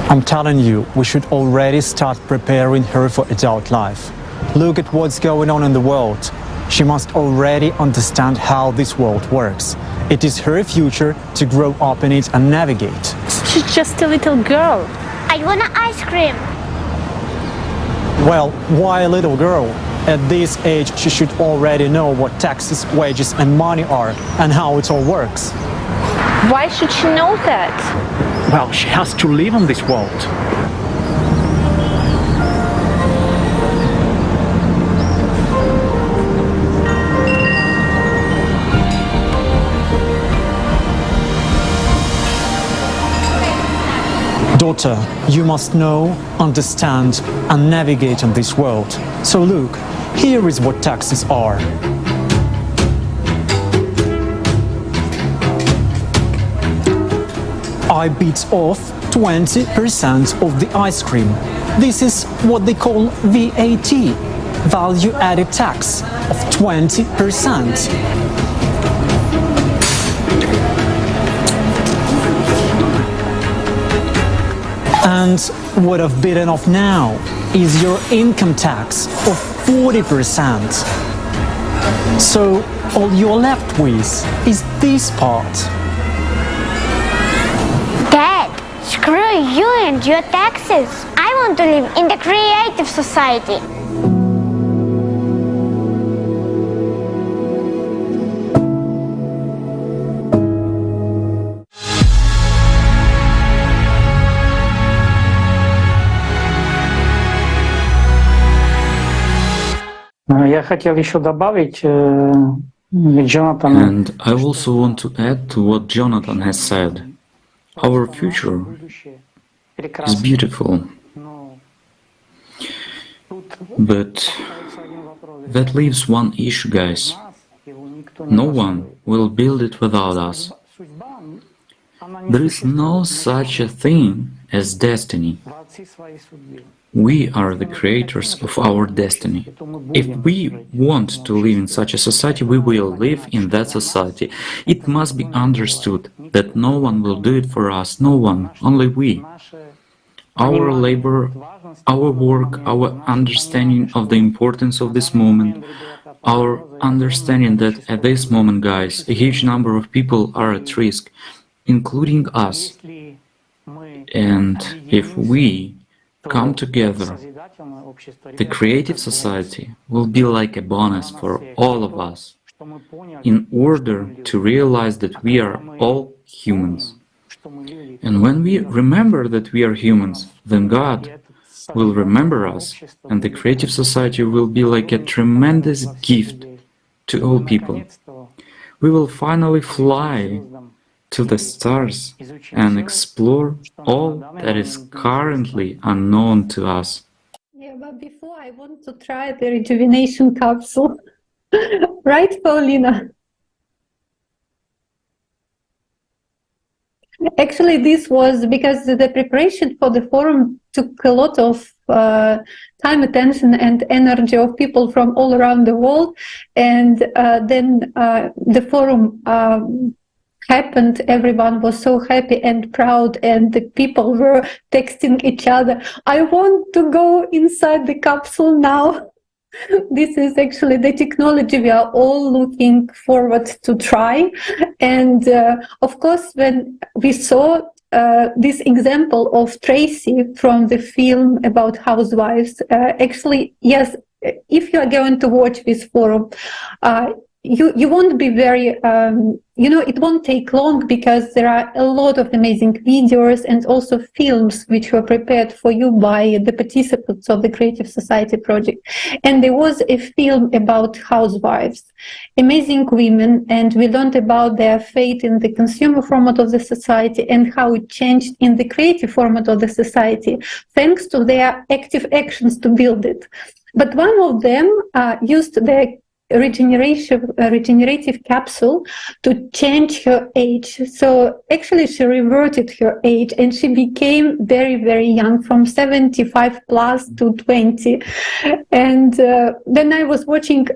I'm telling you, we should already start preparing her for adult life. Look at what's going on in the world. She must already understand how this world works. It is her future to grow up in it and navigate. She's just a little girl. I want an ice cream. Well, why a little girl? At this age, she should already know what taxes, wages and money are and how it all works. Why should she know that? Well, she has to live on this world. Daughter, you must know, understand, and navigate in this world. So look, here is what taxes are. I beat off 20% of the ice cream. This is what they call VAT, value added tax of 20%. And what I've bitten off now is your income tax of 40%. So all you're left with is this part. Dad, screw you and your taxes. I want to live in the creative society. Я хотел еще добавить, Jonathan. And I also want to add to what Jonathan has said. Our future is beautiful, but that leaves one issue, guys. No one will build it without us. There is no such a thing as destiny. We are the creators of our destiny. If we want to live in such a society, we will live in that society. It must be understood that no one will do it for us, no one, only we. Our labor, our work, our understanding of the importance of this moment, our understanding that at this moment, guys, a huge number of people are at risk, including us. And if we come together, the creative society will be like a bonus for all of us, in order to realize that we are all humans. And when we remember that we are humans, then God will remember us, and the creative society will be like a tremendous gift to all people. We will finally fly to the stars and explore all that is currently unknown to us. Yeah, but before I want to try the rejuvenation capsule. Right, Paulina? Actually, this was because the preparation for the forum took a lot of time, attention and energy of people from all around the world. And then the forum happened, everyone was so happy and proud, and the people were texting each other, I want to go inside the capsule now. This is actually the technology we are all looking forward to try. And of course, when we saw this example of Tracy from the film about housewives, actually, yes, if you are going to watch this forum, you won't be very, it won't take long, because there are a lot of amazing videos and also films which were prepared for you by the participants of the Creative Society project. And there was a film about housewives, amazing women, and we learned about their fate in the consumer format of the society and how it changed in the creative format of the society, thanks to their active actions to build it. But one of them used their regenerative capsule to change her age. So actually she reverted her age and she became very, very young, from 75 plus to 20. And then I was watching,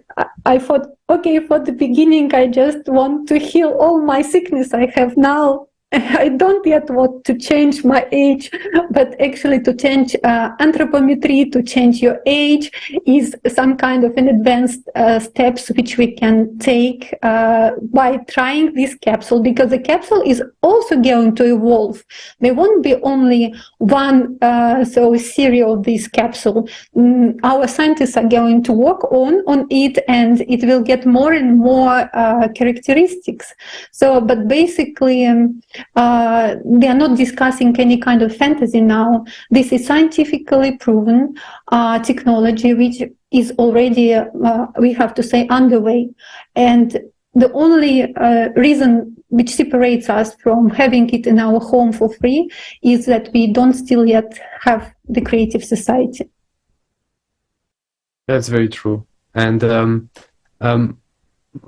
I thought, okay, for the beginning, I just want to heal all my sickness I have now. I don't yet want to change my age, but actually to change anthropometry, to change your age, is some kind of an advanced steps which we can take by trying this capsule, because the capsule is also going to evolve. There won't be only one series of this capsule. Our scientists are going to work on it, and it will get more and more characteristics. So, but basically, they are not discussing any kind of fantasy now. This is scientifically proven technology which is already, we have to say, underway. And the only reason which separates us from having it in our home for free is that we don't still yet have the Creative Society. That's very true. And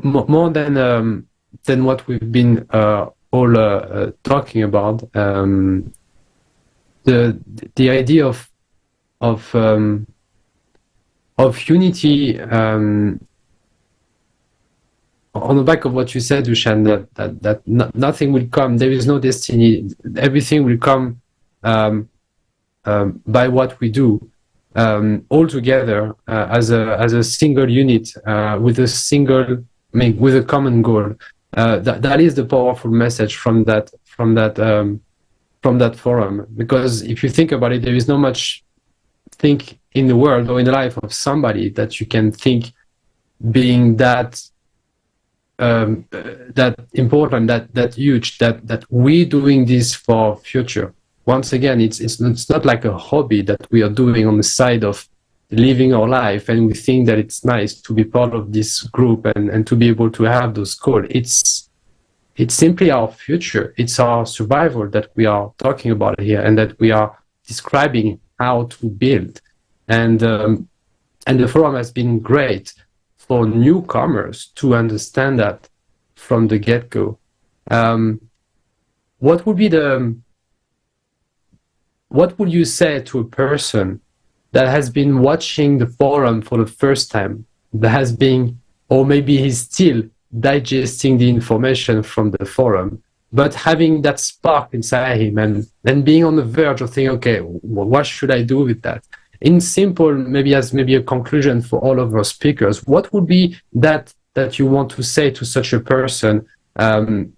more than what we've been all talking about, the idea of unity, on the back of what you said, Dušan, that nothing will come. There is no destiny. Everything will come by what we do, all together as a single unit, with a common goal. That is the powerful message from that forum. Because if you think about it, there is not much think in the world or in the life of somebody that you can think being that important, that huge, that we doing this for future. Once again, it's not like a hobby that we are doing on the side of living our life, and we think that it's nice to be part of this group and to be able to have those goals. It's simply our future. It's our survival that we are talking about here, and that we are describing how to build. And the forum has been great for newcomers to understand that from the get-go. What would you say to a person that has been watching the forum for the first time, that has been, or maybe he's still digesting the information from the forum, but having that spark inside him and being on the verge of thinking, okay, what should I do with that? In simple, maybe a conclusion for all of our speakers, what would be that you want to say to such a person on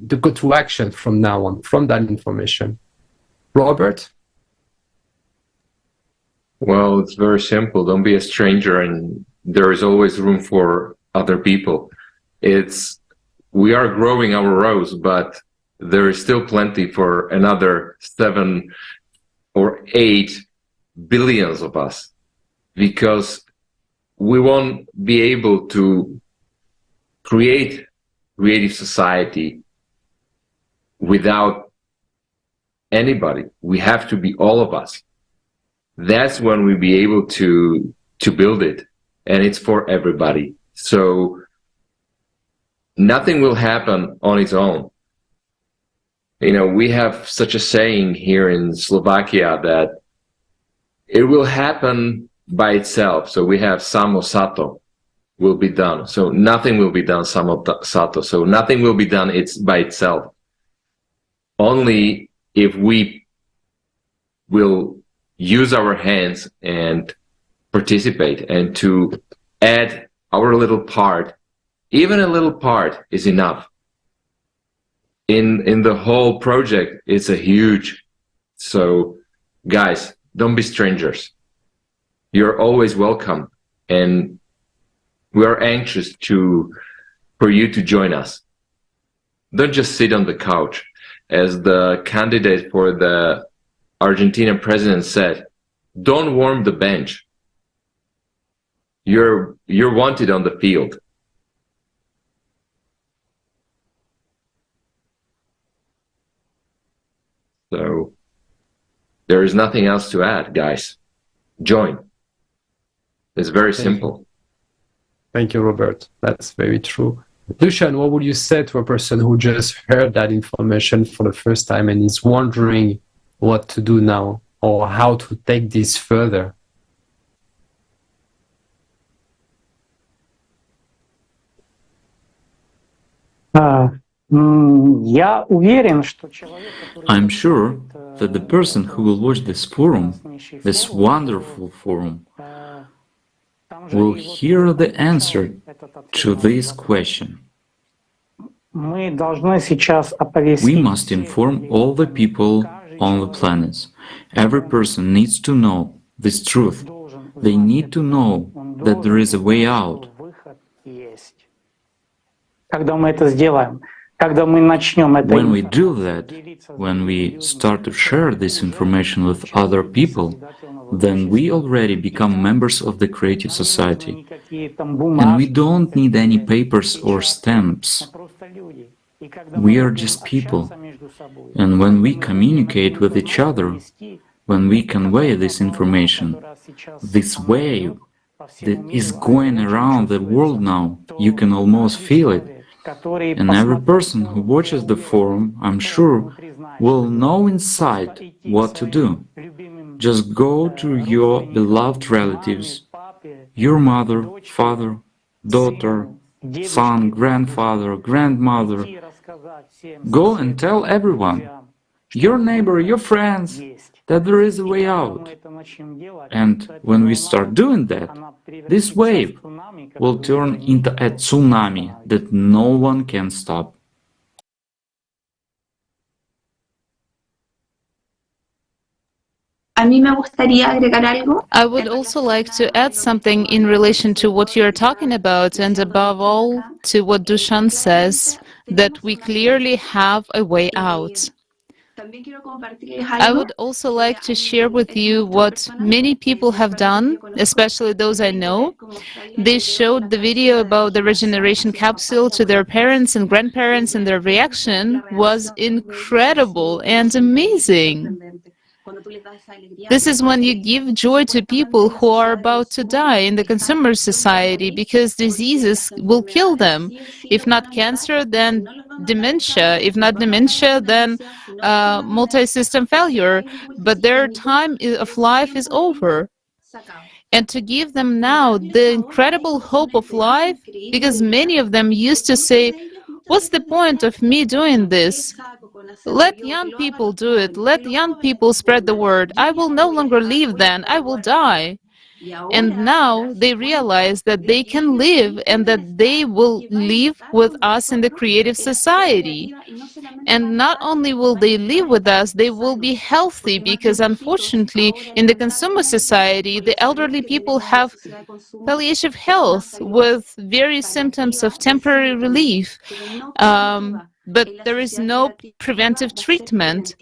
the go to action from now on, from that information? Robert? Well, it's very simple. Don't be a stranger, and there is always room for other people. We are growing our rows, but there is still plenty for another 7 or 8 billions of us, because we won't be able to create creative society without anybody. We have to be all of us. That's when we'll be able to build it, and it's for everybody. So nothing will happen on its own. You know, we have such a saying here in Slovakia that it will happen by itself. So we have samo sato, will be done. So nothing will be done samo sato. So nothing will be done by itself. Only if we will use our hands and participate, and to add our little part. Even a little part is enough. In the whole project, it's a huge. So guys, don't be strangers. You're always welcome. And we are anxious for you to join us. Don't just sit on the couch. As the candidate for the Argentinian president said, don't warm the bench. You're wanted on the field. So there is nothing else to add, guys. Join. It's very simple. Thank you, Robert. That's very true. Dušan, what would you say to a person who just heard that information for the first time and is wondering what to do now or how to take this further? I'm sure that the person who will watch this forum, this wonderful forum, will hear the answer to this question. We must inform all the people on the planet. Every person needs to know this truth. They need to know that there is a way out. When we do that, when we start to share this information with other people, then we already become members of the creative society. And we don't need any papers or stamps. We are just people. And when we communicate with each other, when we convey this information, this wave that is going around the world now, you can almost feel it. And every person who watches the forum, I'm sure, will know inside what to do. Just go to your beloved relatives, your mother, father, daughter, son, grandfather, grandmother. Go and tell everyone, your neighbor, your friends, that there is a way out. And when we start doing that, this wave will turn into a tsunami that no one can stop. I would also like to add something in relation to what you're talking about, and above all, to what Dušan says, that we clearly have a way out. I would also like to share with you what many people have done, especially those I know. They showed the video about the regeneration capsule to their parents and grandparents, and their reaction was incredible and amazing. This is when you give joy to people who are about to die in the consumer society because diseases will kill them. If not cancer, then dementia. If not dementia, then multi-system failure. But their time of life is over. And to give them now the incredible hope of life, because many of them used to say, what's the point of me doing this? Let young people do it. Let young people spread the word. I will no longer live then. I will die. And now they realize that they can live and that they will live with us in the creative society. And not only will they live with us, they will be healthy because unfortunately in the consumer society, the elderly people have palliative health with various symptoms of temporary relief. But there is no preventive treatment.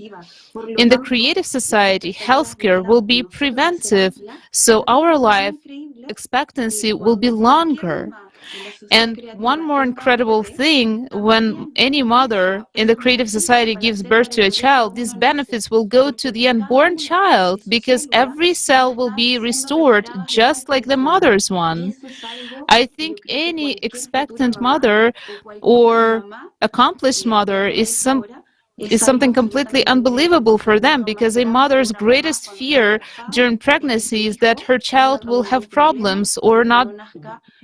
In the creative society, healthcare will be preventive, so our life expectancy will be longer. And one more incredible thing, when any mother in the creative society gives birth to a child, these benefits will go to the unborn child because every cell will be restored just like the mother's one. I think any expectant mother or accomplished mother is something completely unbelievable for them, because a mother's greatest fear during pregnancy is that her child will have problems or not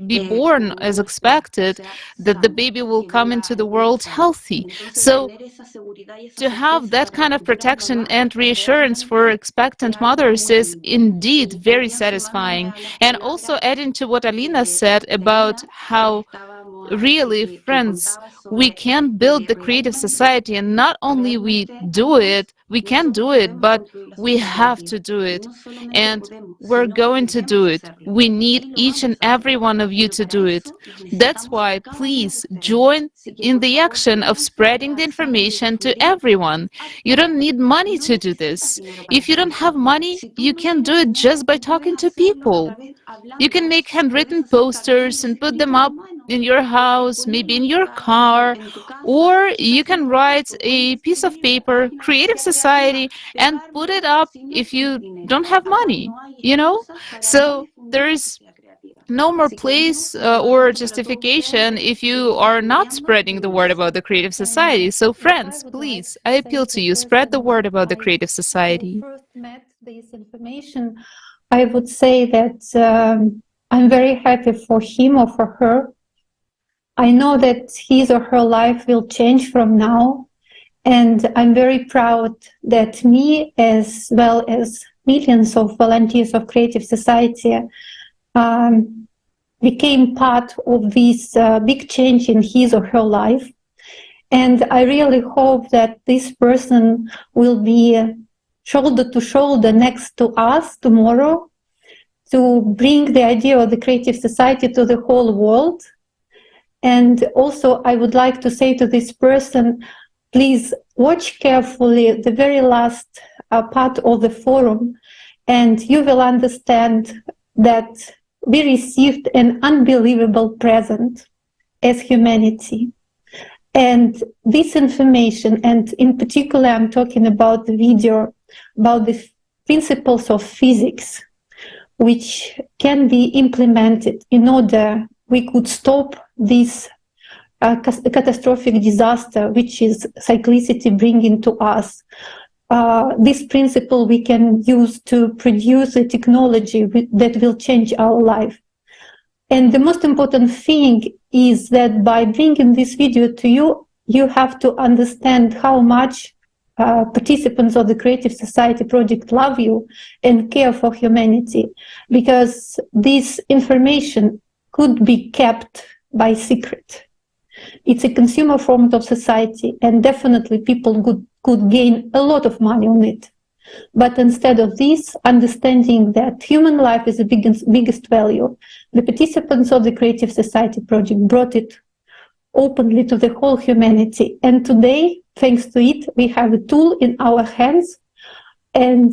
be born as expected, that the baby will come into the world healthy. So to have that kind of protection and reassurance for expectant mothers is indeed very satisfying. And also adding to what Alina said about how really, friends, we can build the creative society, and not only we do it, We can do it, but we have to do it. And we're going to do it. We need each and every one of you to do it. That's why, please join in the action of spreading the information to everyone. You don't need money to do this. If you don't have money, you can do it just by talking to people. You can make handwritten posters and put them up in your house, maybe in your car, or you can write a piece of paper, Creative Society, and put it up if you don't have money, you know? So there's no more place or justification if you are not spreading the word about the Creative Society. So friends, please, I appeal to you, spread the word about the Creative Society. First met this information, I would say that I'm very happy for him or for her. I know that his or her life will change from now, and I'm very proud that me, as well as millions of volunteers of Creative Society, became part of this big change in his or her life. And I really hope that this person will be shoulder to shoulder next to us tomorrow to bring the idea of the Creative Society to the whole world. And also, I would like to say to this person, please watch carefully the very last part of the forum, and you will understand that we received an unbelievable present as humanity. And this information, and in particular, I'm talking about the video, about the principles of physics, which can be implemented in order we could stop this catastrophic disaster, which is cyclicity bringing to us. This principle we can use to produce a technology that will change our life. And the most important thing is that by bringing this video to you, you have to understand how much participants of the Creative Society project love you and care for humanity, because this information could be kept by secret. It's a consumer format of society, and definitely people could gain a lot of money on it. But instead of this, understanding that human life is the biggest value, the participants of the Creative Society project brought it openly to the whole humanity. And today, thanks to it, we have a tool in our hands, and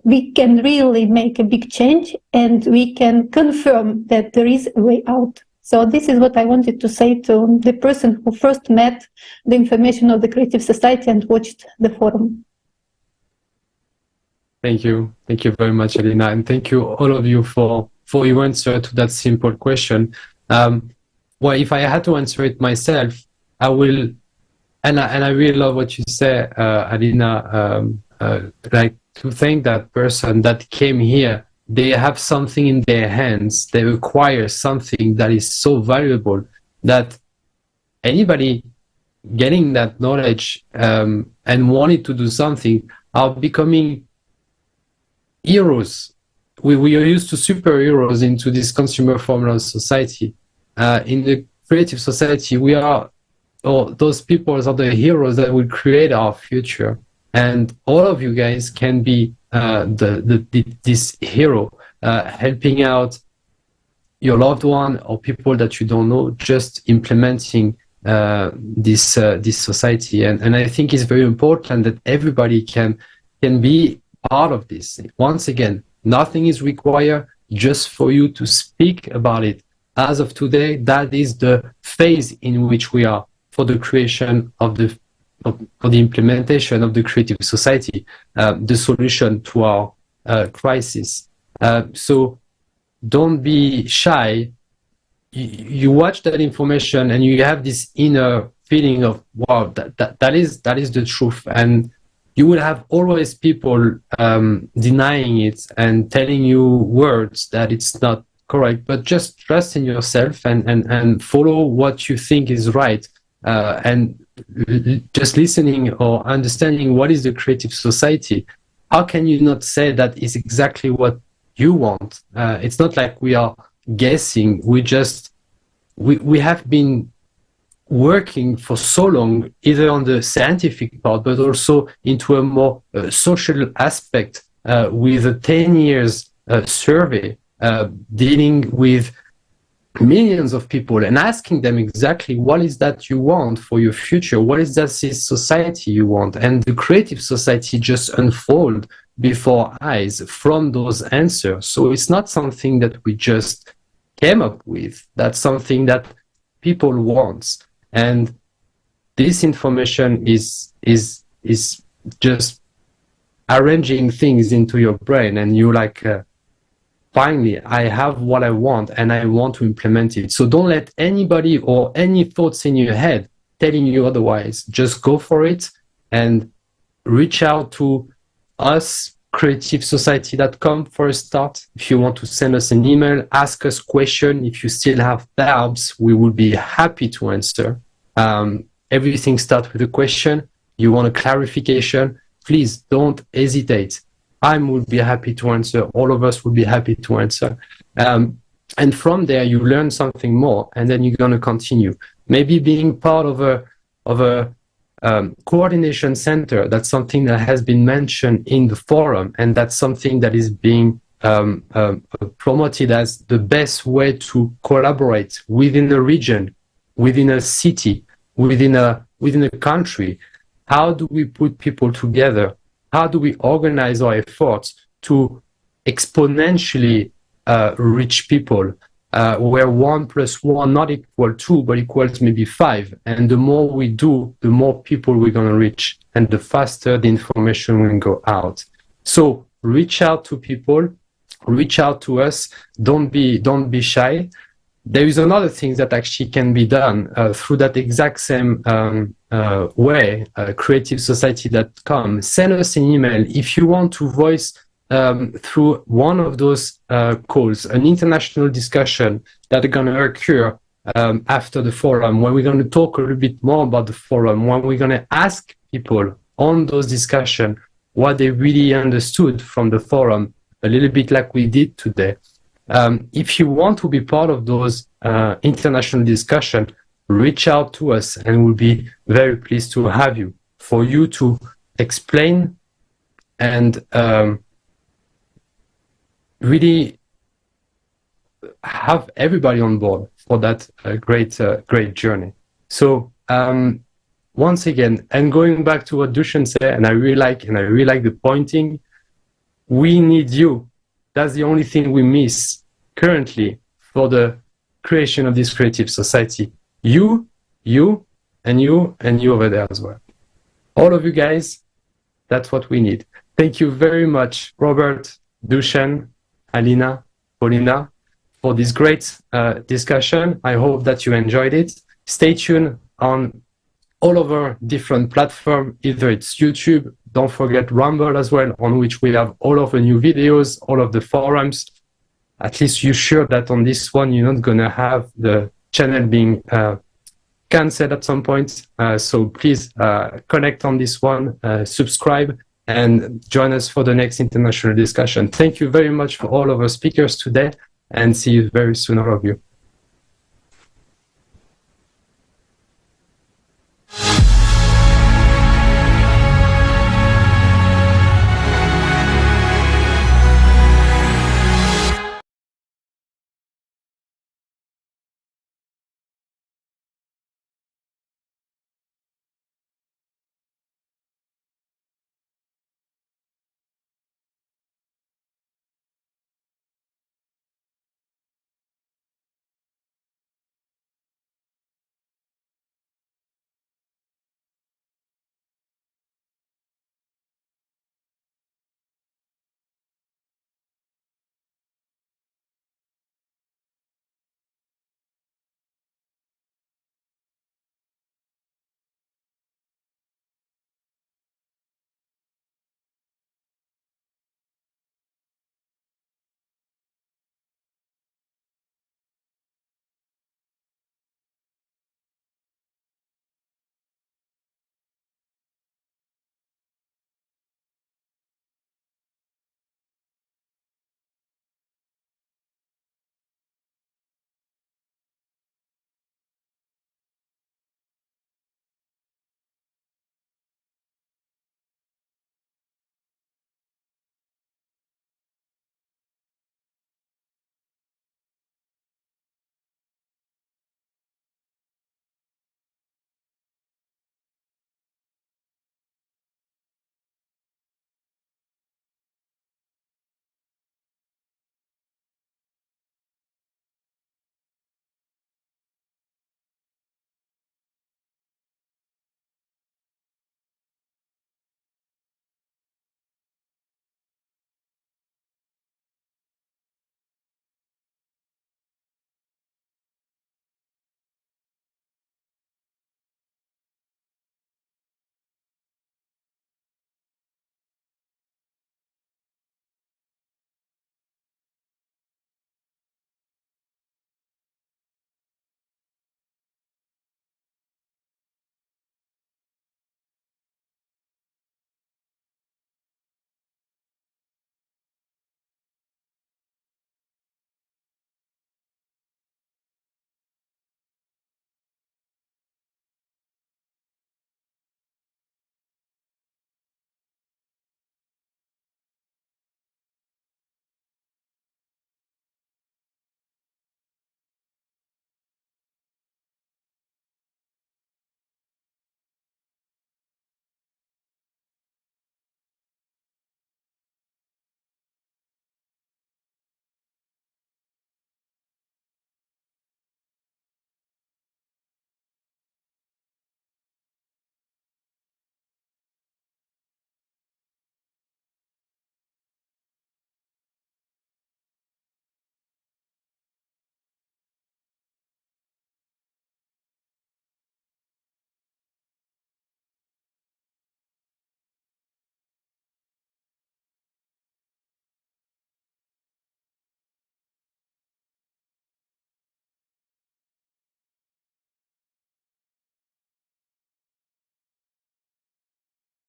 we can really make a big change, and we can confirm that there is a way out. So this is what I wanted to say to the person who first met the information of the Creative Society and watched the forum. Thank you. Thank you very much, Elena. And thank you, all of you, for your answer to that simple question. Well, if I had to answer it myself, I will, and I really love what you say, Elena, like to thank that person that came here. They have something in their hands. They acquire something that is so valuable that anybody getting that knowledge and wanting to do something are becoming heroes. We are used to superheroes into this consumer formula society. In the Creative Society, we are, or those people are the heroes that will create our future. And all of you guys can be this hero, helping out your loved one or people that you don't know, just implementing this society. And I think it's very important that everybody can be part of this. Once again, nothing is required, just for you to speak about it. As of today, that is the phase in which we are for the creation of for the implementation of the Creative Society, the solution to our crisis. So don't be shy. You watch that information and you have this inner feeling of, wow, that is the truth. And you will have always people denying it and telling you words that it's not correct, but just trust in yourself and follow what you think is right. And just listening or understanding what is the Creative Society, how can you not say that is exactly what you want? It's not like we are guessing. We have been working for so long, either on the scientific part, but also into a more social aspect with a 10 years survey dealing with millions of people and asking them exactly what is that you want for your future, what is that society you want, and the creative society just unfold before our eyes from those answers. So it's not something that we just came up with, that's something that people want. And this information is just arranging things into your brain, and you like finally, I have what I want and I want to implement it. So don't let anybody or any thoughts in your head telling you otherwise. Just go for it and reach out to us, creativesociety.com for a start. If you want to send us an email, ask us questions. If you still have doubts, we will be happy to answer. Everything starts with a question. You want a clarification, please don't hesitate. I would be happy to answer. All of us would be happy to answer. And from there, you learn something more, and then you're going to continue. Maybe being part of a coordination center. That's something that has been mentioned in the forum, and that's something that is being promoted as the best way to collaborate within a region, within a city, within a country. How do we put people together? How do we organize our efforts to exponentially reach people where 1 + 1 not equal 2, but equals maybe 5? And the more we do, the more people we're going to reach, and the faster the information will go out. So reach out to people, reach out to us. Don't be shy. There is another thing that actually can be done through that exact same way, creativesociety.com. Send us an email if you want to voice through one of those calls, an international discussion that are going to occur after the forum, where we're going to talk a little bit more about the forum, when we're going to ask people on those discussions what they really understood from the forum, a little bit like we did today. If you want to be part of those international discussions, reach out to us, and we'll be very pleased to have you, for you to explain and really have everybody on board for that great journey. So once again, and going back to what Dušan said, and I really like the pointing, we need you. That's the only thing we miss currently for the creation of this creative society. You, and you over there as well. All of you guys, that's what we need. Thank you very much, Robert, Dušan, Alina, Paulina, for this great discussion. I hope that you enjoyed it. Stay tuned on all of our different platforms, either it's YouTube, don't forget Rumble as well, on which we have all of the new videos, all of the forums. At least you're sure that on this one, you're not going to have the channel being cancelled at some point. So please connect on this one, subscribe, and join us for the next international discussion. Thank you very much for all of our speakers today, and see you very soon, all of you.